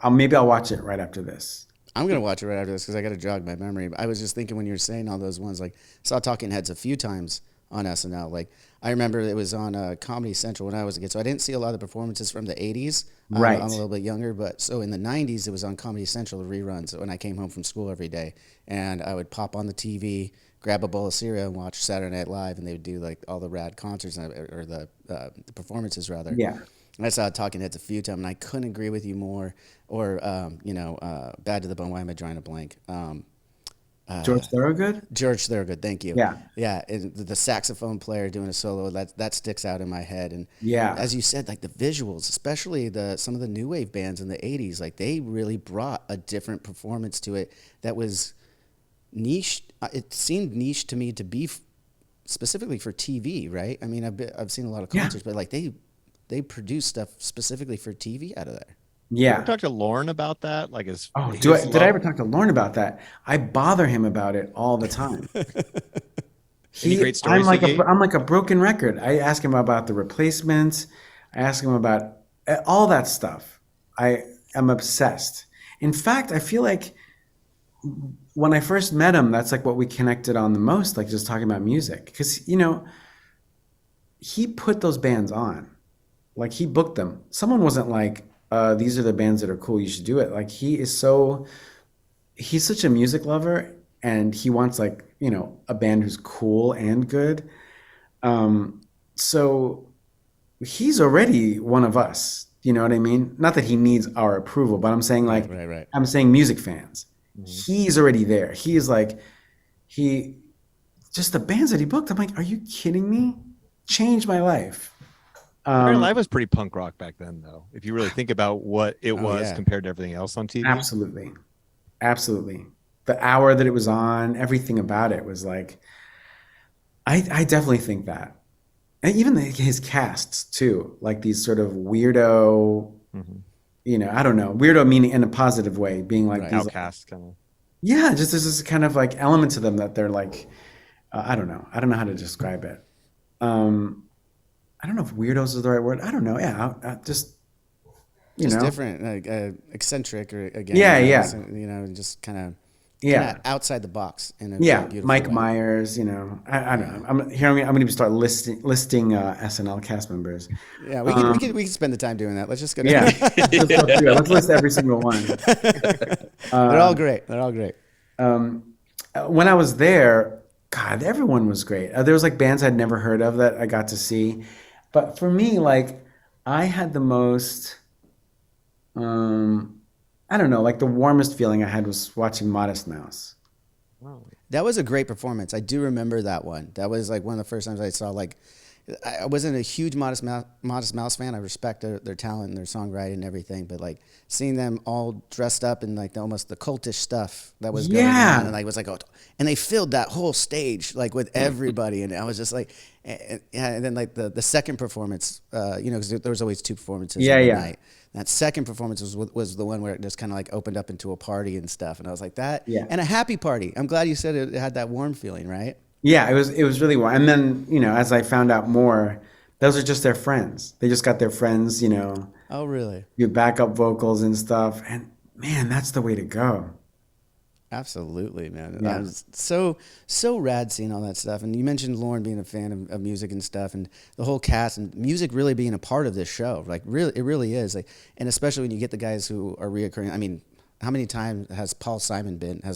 Maybe I'll watch it right after this. I'm going to watch it right after this because I got to jog my memory. I was just thinking when you were saying all those ones, like, I saw Talking Heads a few times on SNL. Like, I remember it was on Comedy Central when I was a kid. So I didn't see a lot of the performances from the 80s. Right. I'm a little bit younger. But so in the 90s, it was on Comedy Central, the reruns, when I came home from school every day. And I would pop on the TV, grab a bowl of cereal, and watch Saturday Night Live. And they would do, like, all the rad concerts, or the performances, rather. Yeah. I saw Talking Heads a few times, and I couldn't agree with you more. Or, Bad to the Bone, why am I drawing a blank? George Thorogood? George Thorogood, thank you. Yeah. Yeah, and the saxophone player doing a solo, that sticks out in my head. And yeah, as you said, like the visuals, especially some of the new wave bands in the 80s, like they really brought a different performance to it that was niche. It seemed niche to me to be specifically for TV, right? I mean, I've seen a lot of concerts, but like they produce stuff specifically for TV out of there. Yeah. You ever talk to Lauren about that? Like, did I ever talk to Lauren about that? I bother him about it all the time. Any great stories? I'm like a broken record. I ask him about the replacements. I ask him about all that stuff. I am obsessed. In fact, I feel like when I first met him, that's like what we connected on the most, like just talking about music. Because, he put those bands on. Like, he booked them. Someone wasn't like, these are the bands that are cool, you should do it. Like, he's such a music lover, and he wants like, a band who's cool and good. So he's already one of us, you know what I mean? Not that he needs our approval, but I'm saying like, right. I'm saying music fans. Mm-hmm. He's already there. He's like, just the bands that he booked, I'm like, are you kidding me? Changed my life. Live was pretty punk rock back then, though. If you really think about what it was compared to everything else on TV. Absolutely. The hour that it was on, everything about it was like, I definitely think that. And even his casts too, like these sort of weirdo, I don't know, weirdo meaning in a positive way, being like these outcasts kind of. Yeah, just there's this kind of like element to them that they're like, I don't know how to describe it. I don't know if weirdos is the right word. I don't know. Yeah, just different, like eccentric, or again. Yeah. Just kind of outside the box in a beautiful Mike way. Myers. I don't know. I'm going to start listing SNL cast members. Yeah, we can spend the time doing that. Let's just go. Yeah, let's go through it. Let's list every single one. They're all great. When I was there, God, everyone was great. There was like bands I'd never heard of that I got to see. But for me, like I had the most, um, I don't know, like the warmest feeling I had was watching Modest Mouse. Oh. That was a great performance. I do remember that one. That was like one of the first times I saw like I wasn't a huge Modest Mouse fan. I respect their talent and their songwriting and everything, but like seeing them all dressed up in like almost the cultish stuff that was going on, and like was like, oh, and they filled that whole stage like with everybody, and I was just like, and then like the second performance, because there was always two performances every night. That second performance was the one where it just kind of like opened up into a party and stuff, and I was like that, and a happy party. I'm glad you said it had that warm feeling, right? Yeah, it was really warm. And then, as I found out more, those are just their friends. They just got their friends, Oh, really? your backup vocals and stuff. And man, that's the way to go. Absolutely, man. Yeah. I was so rad seeing all that stuff. And you mentioned Lauren being a fan of music and stuff, and the whole cast and music really being a part of this show. Like, really, it really is. Like, and especially when you get the guys who are reoccurring. I mean, how many times has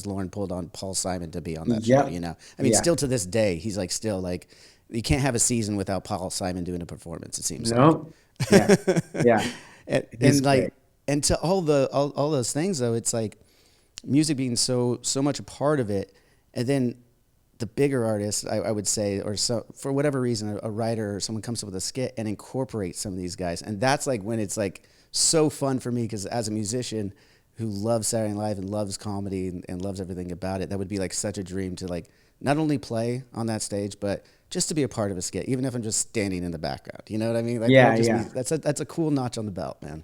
Lauren pulled on Paul Simon to be on that show? I mean, still to this day, he's like still like, you can't have a season without Paul Simon doing a performance. It seems No. like. Yeah. and like, and to all those things though, it's like music being so much a part of it, and then the bigger artists, I would say, or so for whatever reason, a writer or someone comes up with a skit and incorporates some of these guys, and that's like when it's like so fun for me, because as a musician who loves Saturday Night Live and loves comedy and loves everything about it, that would be like such a dream to like not only play on that stage, but just to be a part of a skit, even if I'm just standing in the background. You know what I mean? Like, that's a cool notch on the belt, man.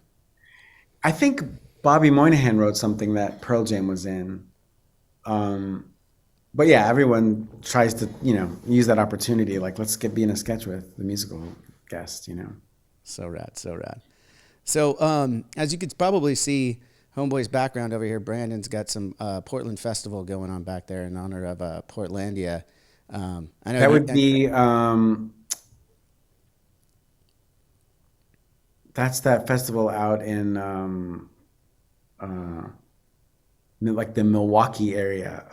I think Bobby Moynihan wrote something that Pearl Jam was in. But yeah, everyone tries to, use that opportunity. Like, let's be in a sketch with the musical guest, So rad, so rad. So as you could probably see, Homeboy's background over here, Brandon's got some Portland Festival going on back there in honor of Portlandia. I know that would be that's that festival out in like the Milwaukee area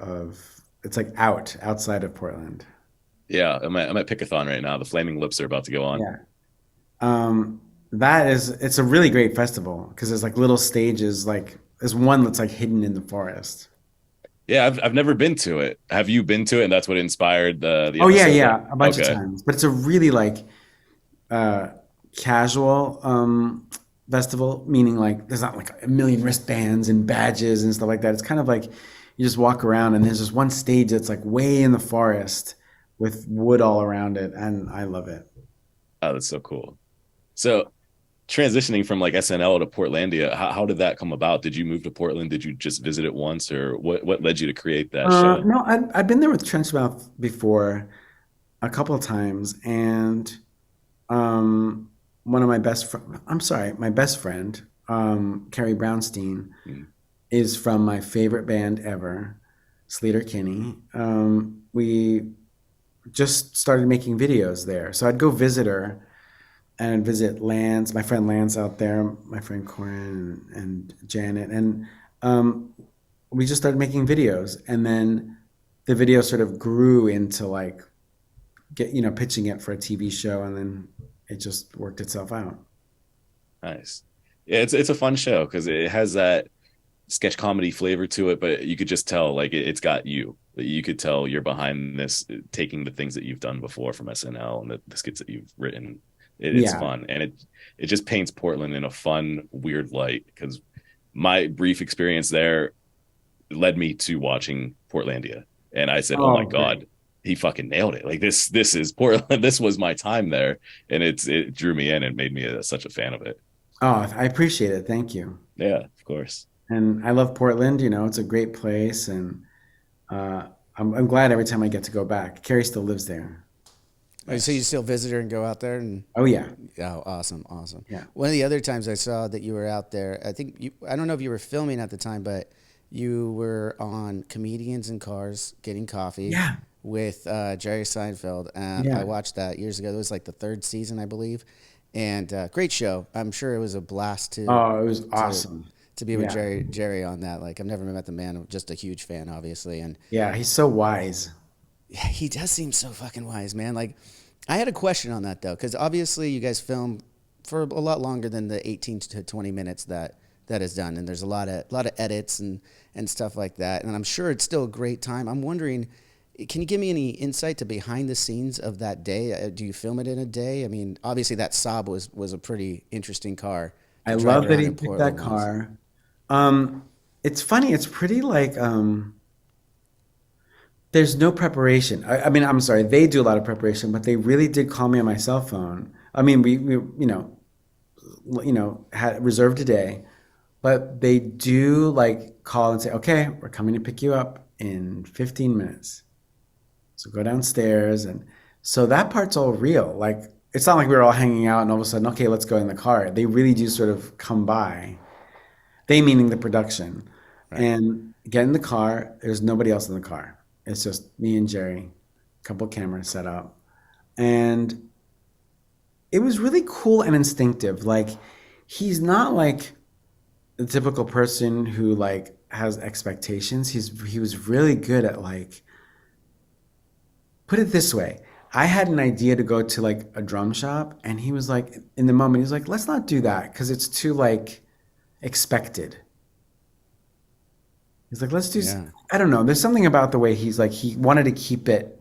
it's like outside of Portland. Yeah, I'm at Pickathon right now. The Flaming Lips are about to go on. Yeah. It's a really great festival because there's like little stages, like there's one that's like hidden in the forest. Yeah, I've never been to it. Have you been to it? And that's what inspired the Oh episode? yeah, a bunch of times. But it's a really like casual festival, meaning like there's not like a million wristbands and badges and stuff like that. It's kind of like you just walk around and there's just one stage that's like way in the forest with wood all around it, and I love it. Oh, that's so cool. So transitioning from like SNL to Portlandia, how did that come about? Did you move to Portland? Did you just visit it once, or what led you to create that show? No, I've been there with Trenchmouth before a couple of times, and one of my best friend, Carrie Brownstein, is from my favorite band ever, Sleater-Kinney. We just started making videos there, so I'd go visit her and visit Lance, my friend Lance out there, my friend Corin and Janet, and we just started making videos, and then the video sort of grew into like pitching it for a TV show, and then it just worked itself out. Nice. Yeah, it's a fun show because it has that sketch comedy flavor to it, but you could just tell like it's got you. You could tell you're behind this, taking the things that you've done before from SNL and the skits that you've written. It's fun, and it just paints Portland in a fun, weird light, because my brief experience there led me to watching Portlandia, and I said, oh my God, he fucking nailed it. Like this is Portland. This was my time there, and it drew me in and made me such a fan of it. Oh, I appreciate it. Thank you. Yeah, of course. And I love Portland. It's a great place, and I'm glad every time I get to go back. Carrie still lives there. Nice. So you still visit her and go out there? Oh, yeah. Oh, awesome. Yeah. One of the other times I saw that you were out there, I don't know if you were filming at the time, but you were on Comedians in Cars getting coffee with Jerry Seinfeld. And I watched that years ago. It was like the third season, I believe. And great show. I'm sure it was a blast to. Oh, it was awesome. To be with Jerry on that. Like, I've never met the man. I'm just a huge fan, obviously. And yeah, he's so wise. Yeah, he does seem so fucking wise, man. Like, I had a question on that though, because obviously you guys film for a lot longer than the 18 to 20 minutes that is done, and there's a lot of edits and stuff like that. And I'm sure it's still a great time. I'm wondering, can you give me any insight to behind the scenes of that day? Do you film it in a day? I mean, obviously that Saab was a pretty interesting car. I love that he picked that car. It's funny. It's pretty like there's no preparation. I mean, I'm sorry. They do a lot of preparation, but they really did call me on my cell phone. I mean, we had reserved a day, but they do like call and say, okay, we're coming to pick you up in 15 minutes. So go downstairs. And so that part's all real. Like, it's not like we were all hanging out and all of a sudden, okay, let's go in the car. They really do sort of come by. They meaning the production. Right. And get in the car. There's nobody else in the car. It's just me and Jerry, a couple cameras set up. And it was really cool and instinctive. Like, he's not like the typical person who like has expectations. He was really good at like, put it this way. I had an idea to go to like a drum shop, and he was like, in the moment, he was like, let's not do that because it's too like expected. He's like, let's do, I don't know. There's something about the way he's like, he wanted to keep it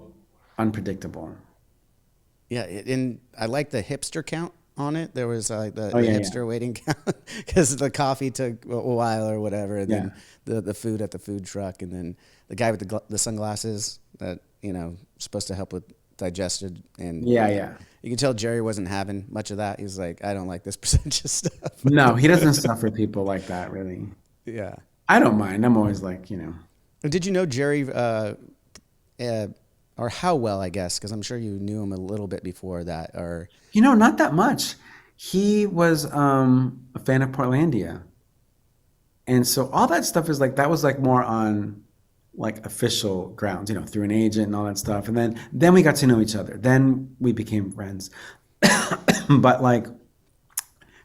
unpredictable. Yeah, and I like the hipster count on it. There was like the hipster waiting count because the coffee took a while or whatever, and then the food at the food truck, and then the guy with the sunglasses that, supposed to help with digestion. And you can tell Jerry wasn't having much of that. He's like, I don't like this pretentious stuff. No, he doesn't suffer people like that, really. Yeah. I don't mind. I'm always like, Did you know Jerry, or how well, I guess, because I'm sure you knew him a little bit before that, or not that much. He was a fan of Portlandia, and so all that stuff is like that was like more on like official grounds, through an agent and all that stuff. And then we got to know each other. Then we became friends, but like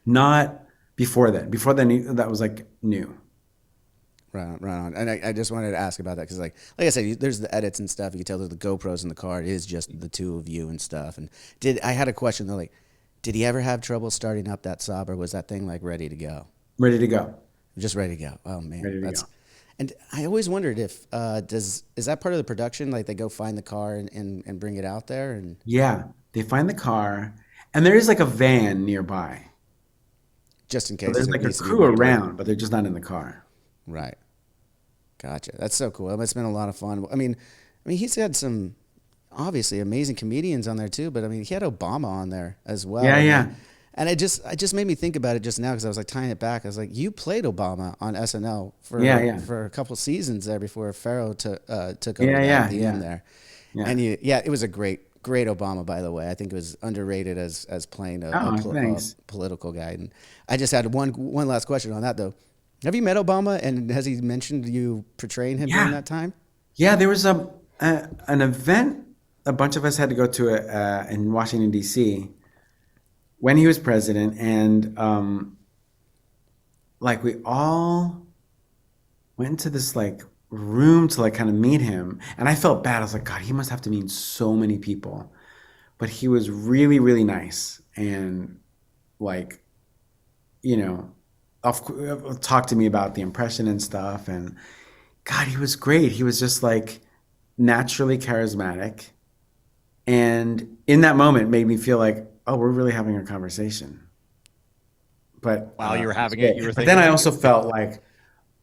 not before then. Before then, that was like new. Right on. And I just wanted to ask about that because, like I said, there's the edits and stuff. You can tell there's the GoPros in the car. It is just the two of you and stuff. And I had a question though, like, did he ever have trouble starting up that Saab, or was that thing like ready to go? Ready to go. Just ready to go. Oh man, ready to go. And I always wondered if is that part of the production? Like they go find the car and bring it out there, and they find the car, and there is like a van nearby, just in case. So there's like a crew around, but they're just not in the car. Right. Gotcha. That's so cool. It's been a lot of fun. I mean, he's had some obviously amazing comedians on there too, but I mean, he had Obama on there as well. Yeah. And it just made me think about it just now because I was like tying it back. I was like, you played Obama on SNL for a couple seasons there before Farrow took over at the end there. Yeah. And it was a great Obama, by the way. I think it was underrated as playing a political guy. And I just had one last question on that though. Have you met Obama, and has he mentioned you portraying him during that time? Yeah, there was an event a bunch of us had to go to in Washington, D.C. when he was president, and like we all went into this like room to like kind of meet him, and I felt bad. I was like, God, he must have to meet so many people, but he was really, really nice, and like, talked to me about the impression and stuff, and God, he was great. He was just like naturally charismatic, and in that moment made me feel like, oh, we're really having a conversation. But while you were having it, you were thinking. But then I also felt like,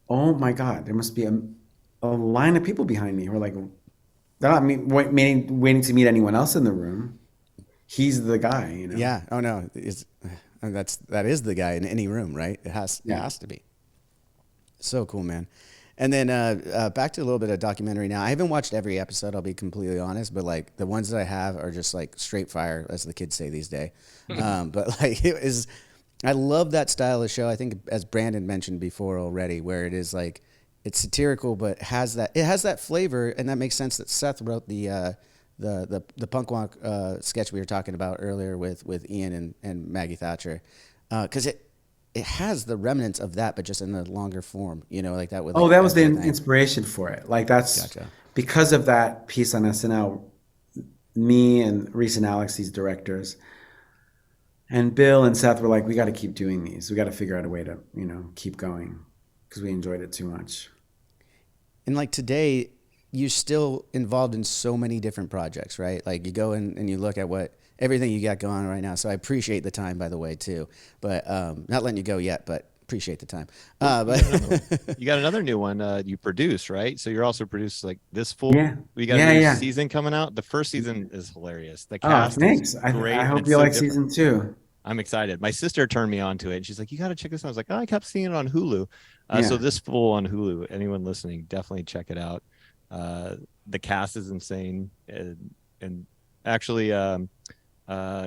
oh my God, there must be a line of people behind me who are like, they're not waiting to meet anyone else in the room. He's the guy, Yeah. Oh no, that is the guy in any room, right? It has to be. So cool, man. And then back to a little bit of documentary now. I haven't watched every episode, I'll be completely honest, but like the ones that I have are just like straight fire, as the kids say these days. But like I love that style of show. I think, as Brandon mentioned before already, where it is like it's satirical, but it has that flavor, and that makes sense that Seth wrote the punk walk sketch we were talking about earlier with Ian and Maggie Thatcher, because it has the remnants of that, but just in a longer form, like that. With that was the inspiration for it. Like that's because of that piece on SNL, me and Reese and Alex, these directors, and Bill and Seth were like, we got to keep doing these. We got to figure out a way to, keep going because we enjoyed it too much. And like today, you're still involved in so many different projects, right? Like you go in and you look at everything you got going on right now. So I appreciate the time, by the way, too. But not letting you go yet, but appreciate the time. But you got another new one you produce, right? So you're also produced like this full. Yeah. We got a new season coming out. The first season is hilarious. The cast thanks. is great. I hope you like season 2. I'm excited. My sister turned me on to it, and she's like, "You got to check this out." I was like, "Oh, I kept seeing it on Hulu." So this full on Hulu. Anyone listening, definitely check it out. The cast is insane, and actually,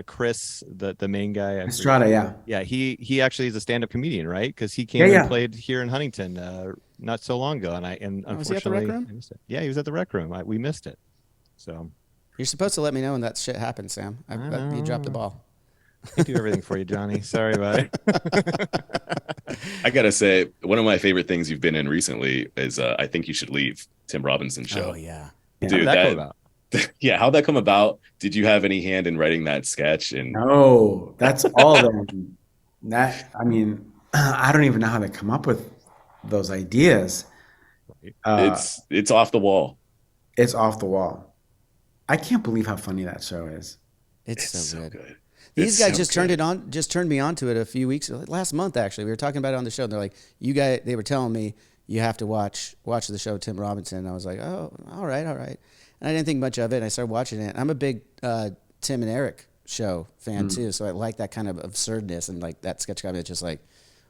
Chris, the main guy, Estrada, yeah, he actually is a stand-up comedian, right? Because he came and played here in Huntington not so long ago, and unfortunately, was he at the Rec Room? I missed it. Yeah, he was at the Rec Room. We missed it. So you're supposed to let me know when that shit happens, Sam. You dropped the ball. I do everything for you, Johnny. Sorry about it. I gotta say, one of my favorite things you've been in recently is I Think You Should Leave, Tim Robinson show. Oh yeah, dude, how did that come about? Yeah, how'd that come about? Did you have any hand in writing that sketch? And no, that's all them. I don't even know how they come up with those ideas. It's off the wall. It's off the wall. I can't believe how funny that show is. It's so good. These guys just turned me on to it a few weeks ago, last month actually. We were talking about it on the show. And they're like, they were telling me you have to watch the show Tim Robinson. And I was like, oh, all right. And I didn't think much of it. And I started watching it. I'm a big Tim and Eric show fan too, so I like that kind of absurdness and like that sketch comedy. It's just like,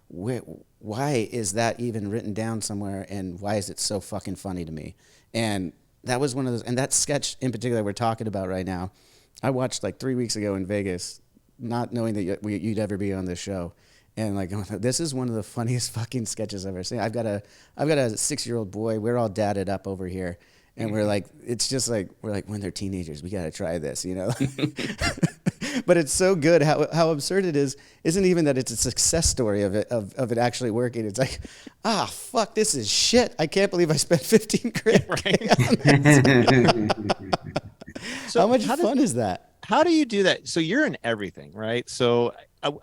why is that even written down somewhere, and why is it so fucking funny to me? And that was one of those. And that sketch in particular we're talking about right now, I watched like 3 weeks ago in Vegas, not knowing that you'd ever be on this show, and like this is one of the funniest fucking sketches I've ever seen. I've got a 6-year-old boy. We're all dadded up over here, and we're like, it's just like we're like, when they're teenagers, we got to try this, But it's so good how absurd it is. Isn't even that it's a success story of it actually working. It's like, fuck, this is shit. I can't believe I spent $15,000. So how much fun is that? How do you do that? So you're in everything, right? So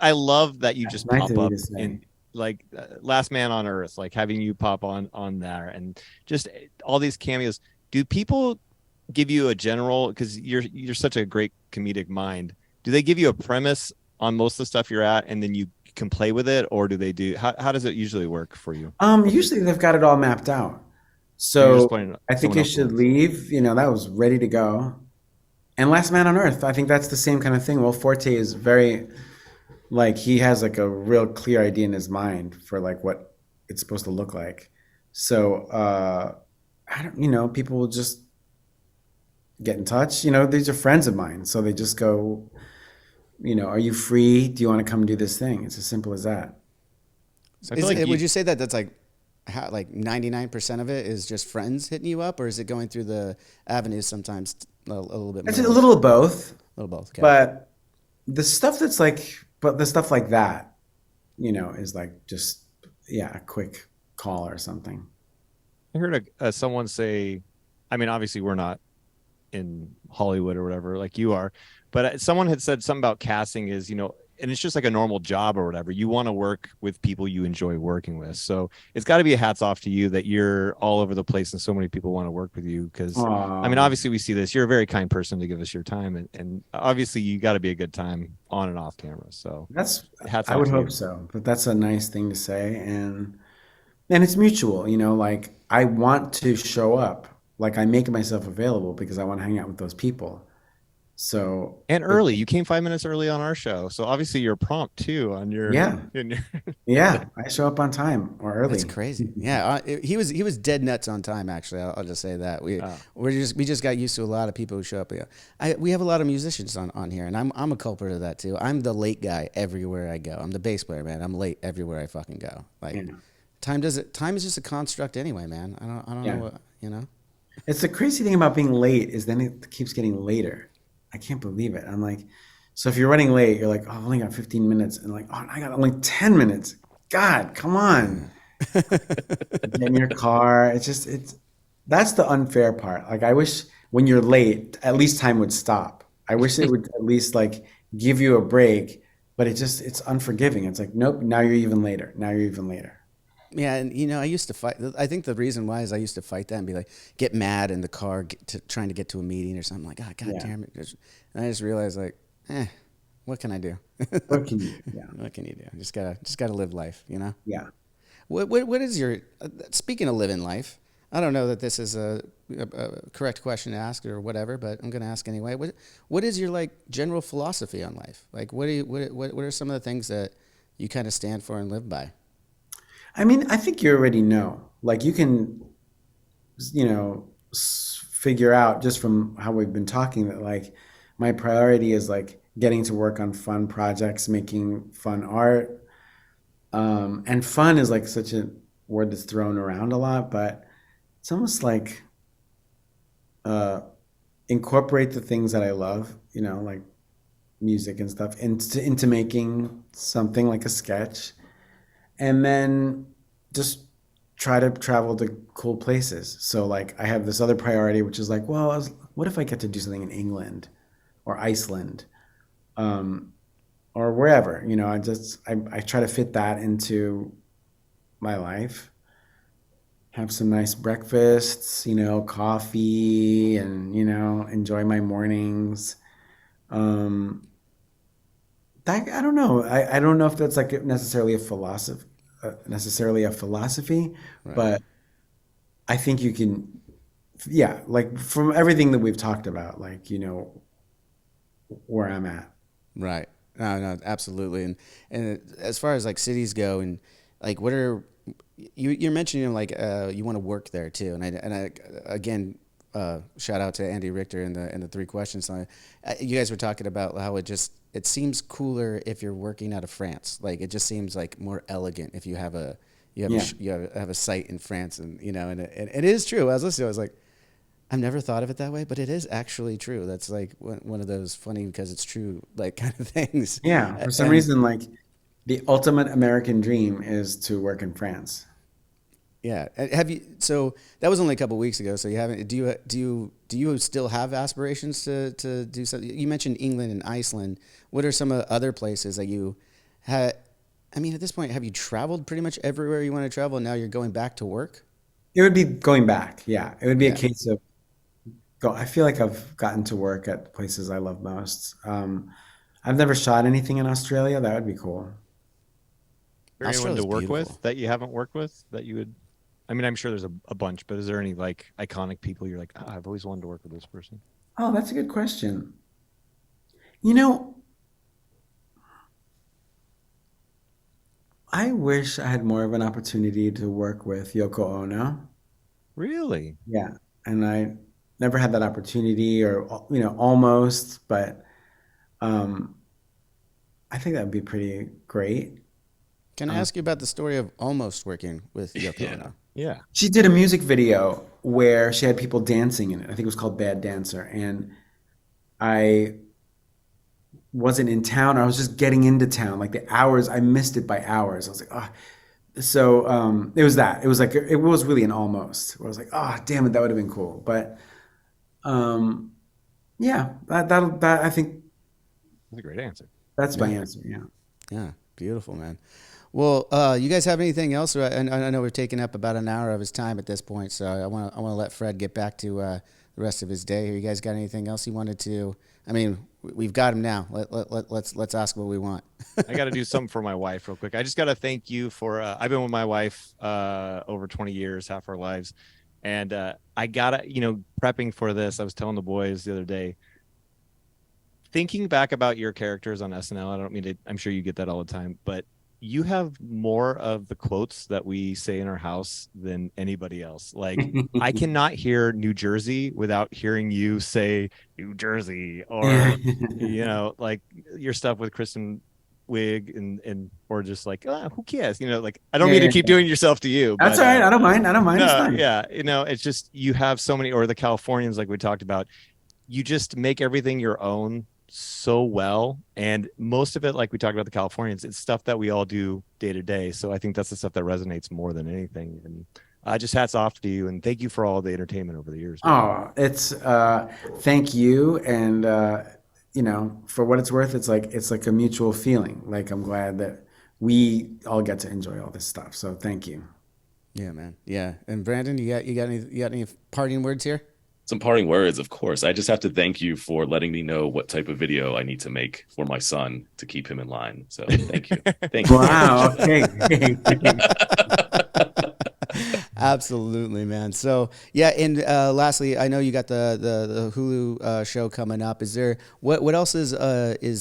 I love that you just pop up in like Last Man on Earth, like having you pop on there, and just all these cameos. Do people give you a general, because you're such a great comedic mind, do they give you a premise on most of the stuff you're at and then you can play with it, or do they do how does it usually work for you? Usually they've got it all mapped out. So I Think You Should Leave, that was ready to go. And Last Man on Earth, I think that's the same kind of thing. Will Forte is very, like, he has like a real clear idea in his mind for like what it's supposed to look like. So I don't, people will just get in touch. These are friends of mine, so they just go, are you free? Do you want to come do this thing? It's as simple as that. Would you say that that's like 99% of it is just friends hitting you up, or is it going through the avenues sometimes a little bit more? It's a little of both. A little both. Okay. But the stuff like that, is like just, a quick call or something. I heard someone say, obviously we're not in Hollywood or whatever like you are, but someone had said something about casting is, and it's just like a normal job or whatever. You want to work with people you enjoy working with. So it's got to be a hats off to you that you're all over the place and so many people want to work with you. Because obviously we see this. You're a very kind person to give us your time, and obviously you got to be a good time on and off camera. So I would hope so. But that's a nice thing to say, and it's mutual. Like I want to show up. Like I make myself available because I want to hang out with those people. So early, you came 5 minutes early on our show, so obviously you're prompt too on your I show up on time or early. That's crazy. Yeah, he was dead nuts on time. Actually, I'll just say that we just got used to a lot of people who show up. We have a lot of musicians on here, and I'm a culprit of that too. I'm the late guy everywhere I go. I'm the bass player, man. I'm late everywhere I fucking go. Time is just a construct anyway, man. I don't know what. It's the crazy thing about being late is then it keeps getting later. I can't believe it. I'm like, so if you're running late, you're like, I've only got 15 minutes. And like, I got only 10 minutes. God, come on. Get in your car. That's the unfair part. Like I wish when you're late, at least time would stop. I wish it would at least like give you a break, but it's unforgiving. It's like, nope, now you're even later. Now you're even later. Yeah, and you know, I used to fight. I think the reason why is I used to fight that and be like, get mad in the car, trying to get to a meeting or something. Like, God Yeah. damn it! And I just realized, like, what can I do? What can you? Yeah. What can you do? Just gotta live life, you know. Yeah. What is your speaking of living life? I don't know that this is a correct question to ask or whatever, but I'm going to ask anyway. What is your like general philosophy on life? Like, what are some of the things that you kind of stand for and live by? I mean, I think you already know. Like you can, figure out just from how we've been talking that like my priority is like getting to work on fun projects, making fun art. And fun is like such a word that's thrown around a lot, but it's almost like uh, incorporate the things that I love, like music and stuff, into making something like a sketch, and then just try to travel to cool places. So like I have this other priority, which is like, well, what if I get to do something in England or Iceland, um, or wherever? I try to fit that into my life. Have some nice breakfasts, coffee, and enjoy my mornings. Um, I don't know. I don't know if that's like necessarily a philosophy, Right. but I think you can, yeah, like from everything that we've talked about, like where I'm at. Right. No, no, absolutely. And as far as like cities go, and like what are you're mentioning like you want to work there too, and I again shout out to Andy Richter in the three questions. So you guys were talking about how it seems cooler if you're working out of France. Like it just seems like more elegant if you have Yeah. a site in France, and and it is true. I was listening, I was like, I've never thought of it that way, but it is actually true. That's like one of those funny because it's true like kind of things. Yeah. For some And reason, like the ultimate American dream is to work in France. yeah, have you? So that was only a couple of weeks ago. So you haven't? Do you still have aspirations to do something? You mentioned England and Iceland. What are some of the other places that you had? I mean, at this point, have you traveled pretty much everywhere you want to travel? And now you're going back to work. It would be going back. Yeah. It would be a Yeah. case of go. I feel like I've gotten to work at the places I love most. I've never shot anything in Australia. That would be cool. there anyone to Australia's work with beautiful. that you haven't worked with that you would? I mean, I'm sure there's a bunch, but is there any like iconic people you're like, I've always wanted to work with this person? Oh, that's a good question. You know, I wish I had more of an opportunity to work with Yoko Ono. Really? Yeah, and I never had that opportunity, or almost, but um, I think that would be pretty great. Can I Uh, ask you about the story of almost working with Yoko Yeah. Ono? Yeah. she did a music video where she had people dancing in it. I think it was called Bad Dancer, and I wasn't in town. I was just getting into town. Like the hours, I missed it by hours. I was like, oh. So it was that. It was like it was really an almost. Where I was like, oh, damn it, that would have been cool. But um, yeah, that I think That's a great answer. that's my Yeah. answer. Yeah. Yeah. Beautiful, man. Well, you guys have anything else? I know we're taking up about an hour of his time at this point, so I want to let Fred get back to the rest of his day here. You guys got anything else you wanted to? I mean, we've got him now. Let's ask what we want. I got to do something for my wife real quick. I just got to thank you for, I've been with my wife over 20 years, half our lives. And I got to, prepping for this, I was telling the boys the other day, thinking back about your characters on SNL, I don't mean to, I'm sure you get that all the time, but you have more of the quotes that we say in our house than anybody else. Like, I cannot hear New Jersey without hearing you say New Jersey, Yeah. or, like your stuff with Kristen Wiig and or just like, who cares? Like, I don't Yeah, mean to yeah, keep yeah. doing yourself to you, That's but all right. I don't mind. I don't mind. It's no, fine. yeah, it's just you have so many, or the Californians, like we talked about, you just make everything your own so well. And most of it, like we talked about the Californians, it's stuff that we all do day to day. So I think that's the stuff that resonates more than anything. And Just hats off to you, and thank you for all the entertainment over the years. Man. Oh, it's thank you, and you know, for what it's worth, it's like a mutual feeling. Like I'm glad that we all get to enjoy all this stuff. So thank you. Yeah, man. Yeah. And Brandon, you got any parting words here? Some parting words, of course. I just have to thank you for letting me know what type of video I need to make for my son to keep him in line. So thank you. Thank you. Wow. Okay. Absolutely, man. So yeah, and lastly, I know you got the Hulu show coming up. Is there what else is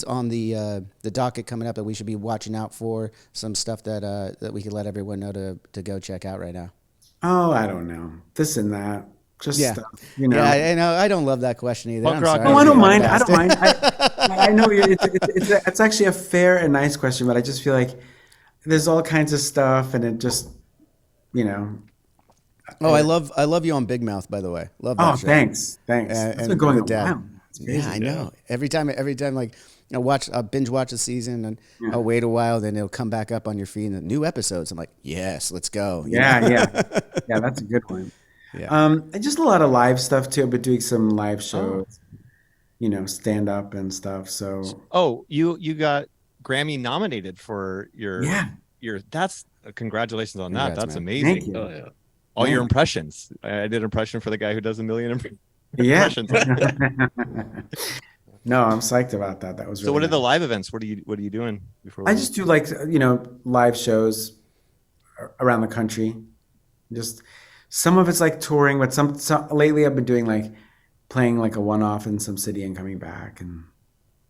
on the docket coming up that we should be watching out for? Some stuff that we could let everyone know to go check out right now. Oh, I don't know. This and that. Just Yeah. stuff, you know. Yeah, I know. I don't love that question either. Punk I'm rock. sorry. No, I don't mind. I I don't mind. I know it's actually a fair and nice question, but I just feel like there's all kinds of stuff, and it just, you know. Oh, I love you on Big Mouth, by the way. Love that Oh, show. thanks. It's been going with Dad. around. It's crazy. Yeah, I know. Every time, like I'll binge watch a season and I'll wait a while, then it'll come back up on your feed and the new episodes. I'm like, yes, let's go. You know? Yeah, that's a good one. Yeah. And just a lot of live stuff too, but doing some live shows, you know, stand up and stuff. So You got Grammy nominated for your that's congratulations on Congrats, that. That's man. amazing. Thank you. Oh, yeah. All your impressions. I did an impression for the guy who does a million Yeah. impressions. No, I'm psyched about that. That was really So what are the nice. live events? What are you doing before? I just do like, you know, live shows around the country. Just some of it's like touring, but some lately I've been doing like playing like a one-off in some city and coming back and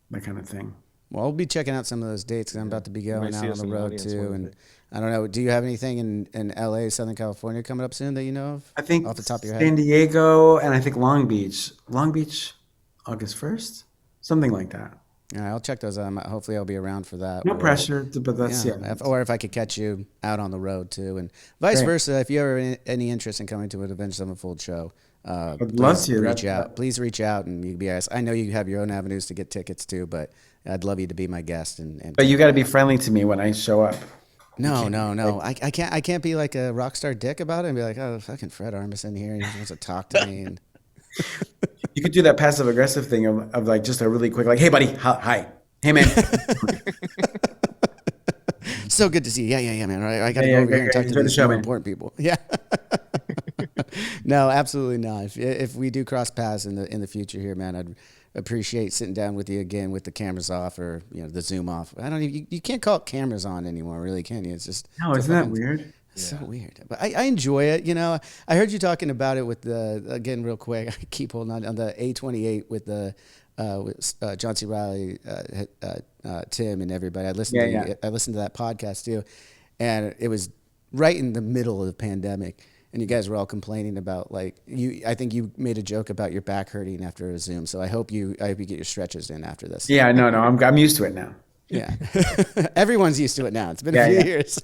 that kind of thing. Well, I'll be checking out some of those dates because I'm about to be going might see out us on in the the road audience too. one And day. I don't know. Do you have anything in LA, Southern California coming up soon that you know of? I think off the top of your San head. Diego and I think Long Beach, August 1st, something like that. Yeah, I'll check those out. Hopefully, I'll be around for that. No Or- pressure, but that's Or if I could catch you out on the road too, and vice Great. versa. If you ever any interest in coming to an Avenged Sevenfold show, I'd love to. reach out. Please reach out, and you can be asked. I know you have your own avenues to get tickets too, but I'd love you to be my guest. And But you got to be friendly to me when I show up. no. I can't be like a rock star dick about it and be like, oh, fucking Fred Armisen here. He wants to talk to me. And You could do that passive aggressive thing of like just a really quick like, hey buddy, hi, hey man. so good to see you. Yeah, man. I got to Yeah, go over here and talk to enjoy the these show, more man. important people. Yeah. No, absolutely not. If we do cross paths in the future here, man, I'd appreciate sitting down with you again with the cameras off or the Zoom off. I don't even you can't call it cameras on anymore, really, can you? It's just No, it's isn't that fucking- weird? It's so weird, but I enjoy it. I heard you talking about it with again real quick. I keep holding on the A28 with John C. Reilly, Tim, and everybody. I listened to that podcast too, and it was right in the middle of the pandemic, and you guys were all complaining about I think you made a joke about your back hurting after a Zoom. So I hope you get your stretches in after this. Yeah, no, I'm used to it now. Yeah. Everyone's used to it now. It's been a few years.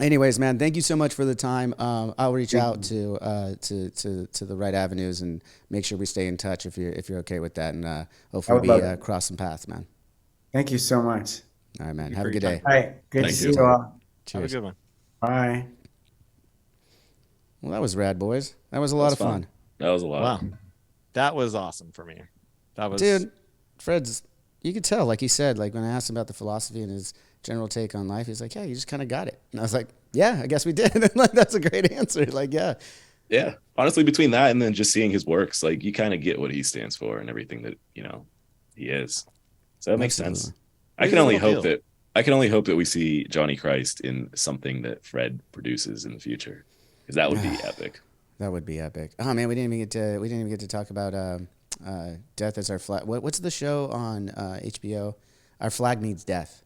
Anyways, man, thank you so much for the time. I'll reach out to the right avenues and make sure we stay in touch if you're okay with that, and hopefully we cross some paths, man. Thank you so much. All right, man. Have a good day. All right, good to Thank see you. you all. Have a Cheers. good one. Bye. Well, that was rad, boys. That was a lot of fun. That was a lot. Wow. That was awesome for me. That was Dude, Fred's, you could tell, like he said, like when I asked him about the philosophy and his general take on life, he's like, yeah, you just kind of got it. And I was like, yeah, I guess we did. And like, that's a great answer. Like, yeah. Yeah. Honestly, between that and then just seeing his works, like you kind of get what he stands for and everything that, he is. So that makes sense. Absolutely. I can only hope that we see Johnny Christ in something that Fred produces in the future. Because that would be epic. That would be epic. Oh man, we didn't even get to talk about Death as Our Flag. What's the show on HBO? Our Flag Means Death.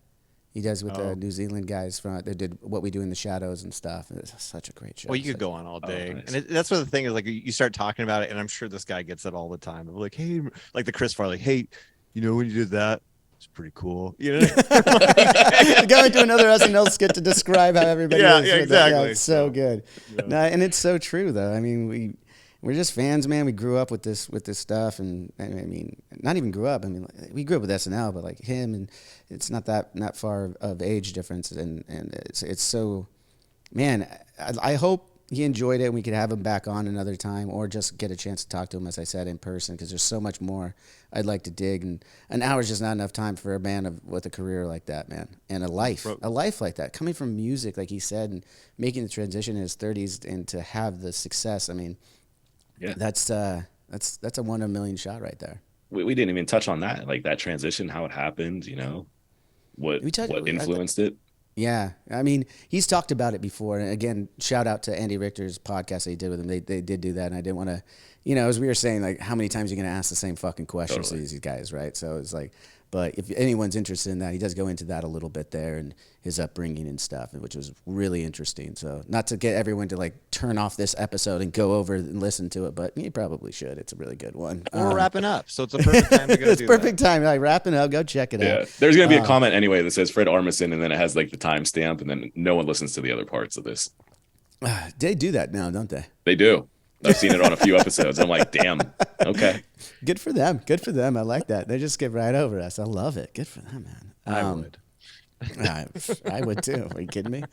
He does with the New Zealand guys from that did What We Do in the Shadows and stuff. It's such a great show. Well, you could go on all day, nice. and that's what the thing is. Like you start talking about it, and I'm sure this guy gets it all the time. I'm like, hey, like the Chris Farley, hey, when you did that, it's pretty cool. Going to another SNL skit to describe how everybody Yeah, is. yeah, with that. exactly. Yeah, it's so good. Yeah. No, and it's so true though. I mean, we're just fans, man. We grew up with this stuff, and I mean, not even grew up. I mean, we grew up with SNL, but like him, and it's not far of age difference, and it's so man, I hope he enjoyed it and we could have him back on another time, or just get a chance to talk to him, as I said, in person, because there's so much more I'd like to dig. And an hour is just not enough time for a man with a career like that, man, and a life like that, coming from music, like he said, and making the transition in his 30s, and to have the success. I mean, that's a 1 in a million shot right there. We didn't even touch on that, like that transition, how it happened, you know, what influenced it. Yeah, I mean, he's talked about it before. And again, shout out to Andy Richter's podcast that he did with him. They did do that, and I didn't want to, you know, as we were saying, like, how many times are you going to ask the same fucking questions to these guys, right? So it's like, but if anyone's interested in that, he does go into that a little bit there, and his upbringing and stuff, which was really interesting. So not to get everyone to like turn off this episode and go over and listen to it, but you probably should. It's a really good one. We're wrapping up, so it's a perfect time to go. It's perfect time. Like wrapping up, go check it out. There's gonna be a comment anyway that says Fred Armisen, and then it has like the timestamp, and then no one listens to the other parts of this. They do that now, don't they? They do. I've seen it on a few episodes. I'm like, damn. Okay. Good for them. Good for them. I like that. They just skip right over us. I love it. Good for them, man. I would. I would too. Are you kidding me?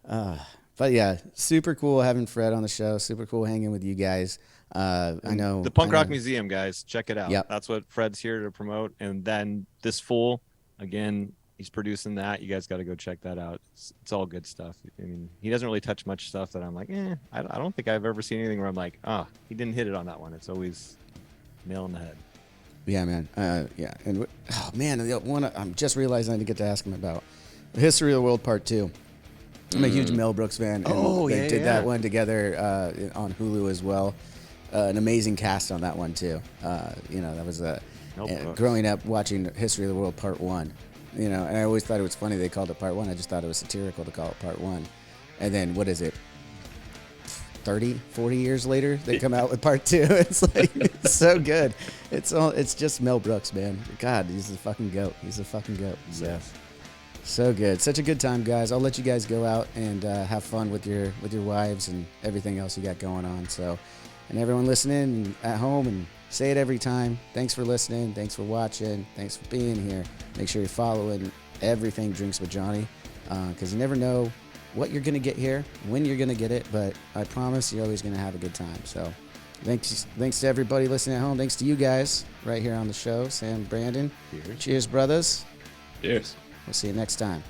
But yeah, super cool having Fred on the show. Super cool hanging with you guys. I know the Punk Rock Museum, guys. Check it out. Yep. That's what Fred's here to promote. And then this Fool, again, he's producing that. You guys got to go check that out. It's all good stuff. I mean, he doesn't really touch much stuff that I'm like, I don't think I've ever seen anything where I'm like, he didn't hit it on that one. It's always nail on the head. Yeah, man. Yeah. And oh man, the one I'm just realizing I didn't get to ask him about History of the World Part 2. I'm a huge Mel Brooks fan. And they did that one together on Hulu as well. An amazing cast on that one too. You know, that was growing up watching History of the World Part 1. You know, and I always thought it was funny they called it Part 1. I just thought it was satirical to call it Part 1. And then what is it? 30, 40 years later, they come out with Part 2. It's like, it's so good. It's just Mel Brooks, man. God, he's the fucking goat. He's the fucking goat. So good. Such a good time, guys. I'll let you guys go out and have fun with your wives and everything else you got going on. So, and everyone listening at home, and say it every time. Thanks for listening. Thanks for watching. Thanks for being here. Make sure you're following everything Drinks with Johnny, because you never know what you're going to get here, when you're going to get it, but I promise you're always going to have a good time. So thanks to everybody listening at home. Thanks to you guys right here on the show, Sam, Brandon. Cheers. Cheers, brothers. Cheers. We'll see you next time.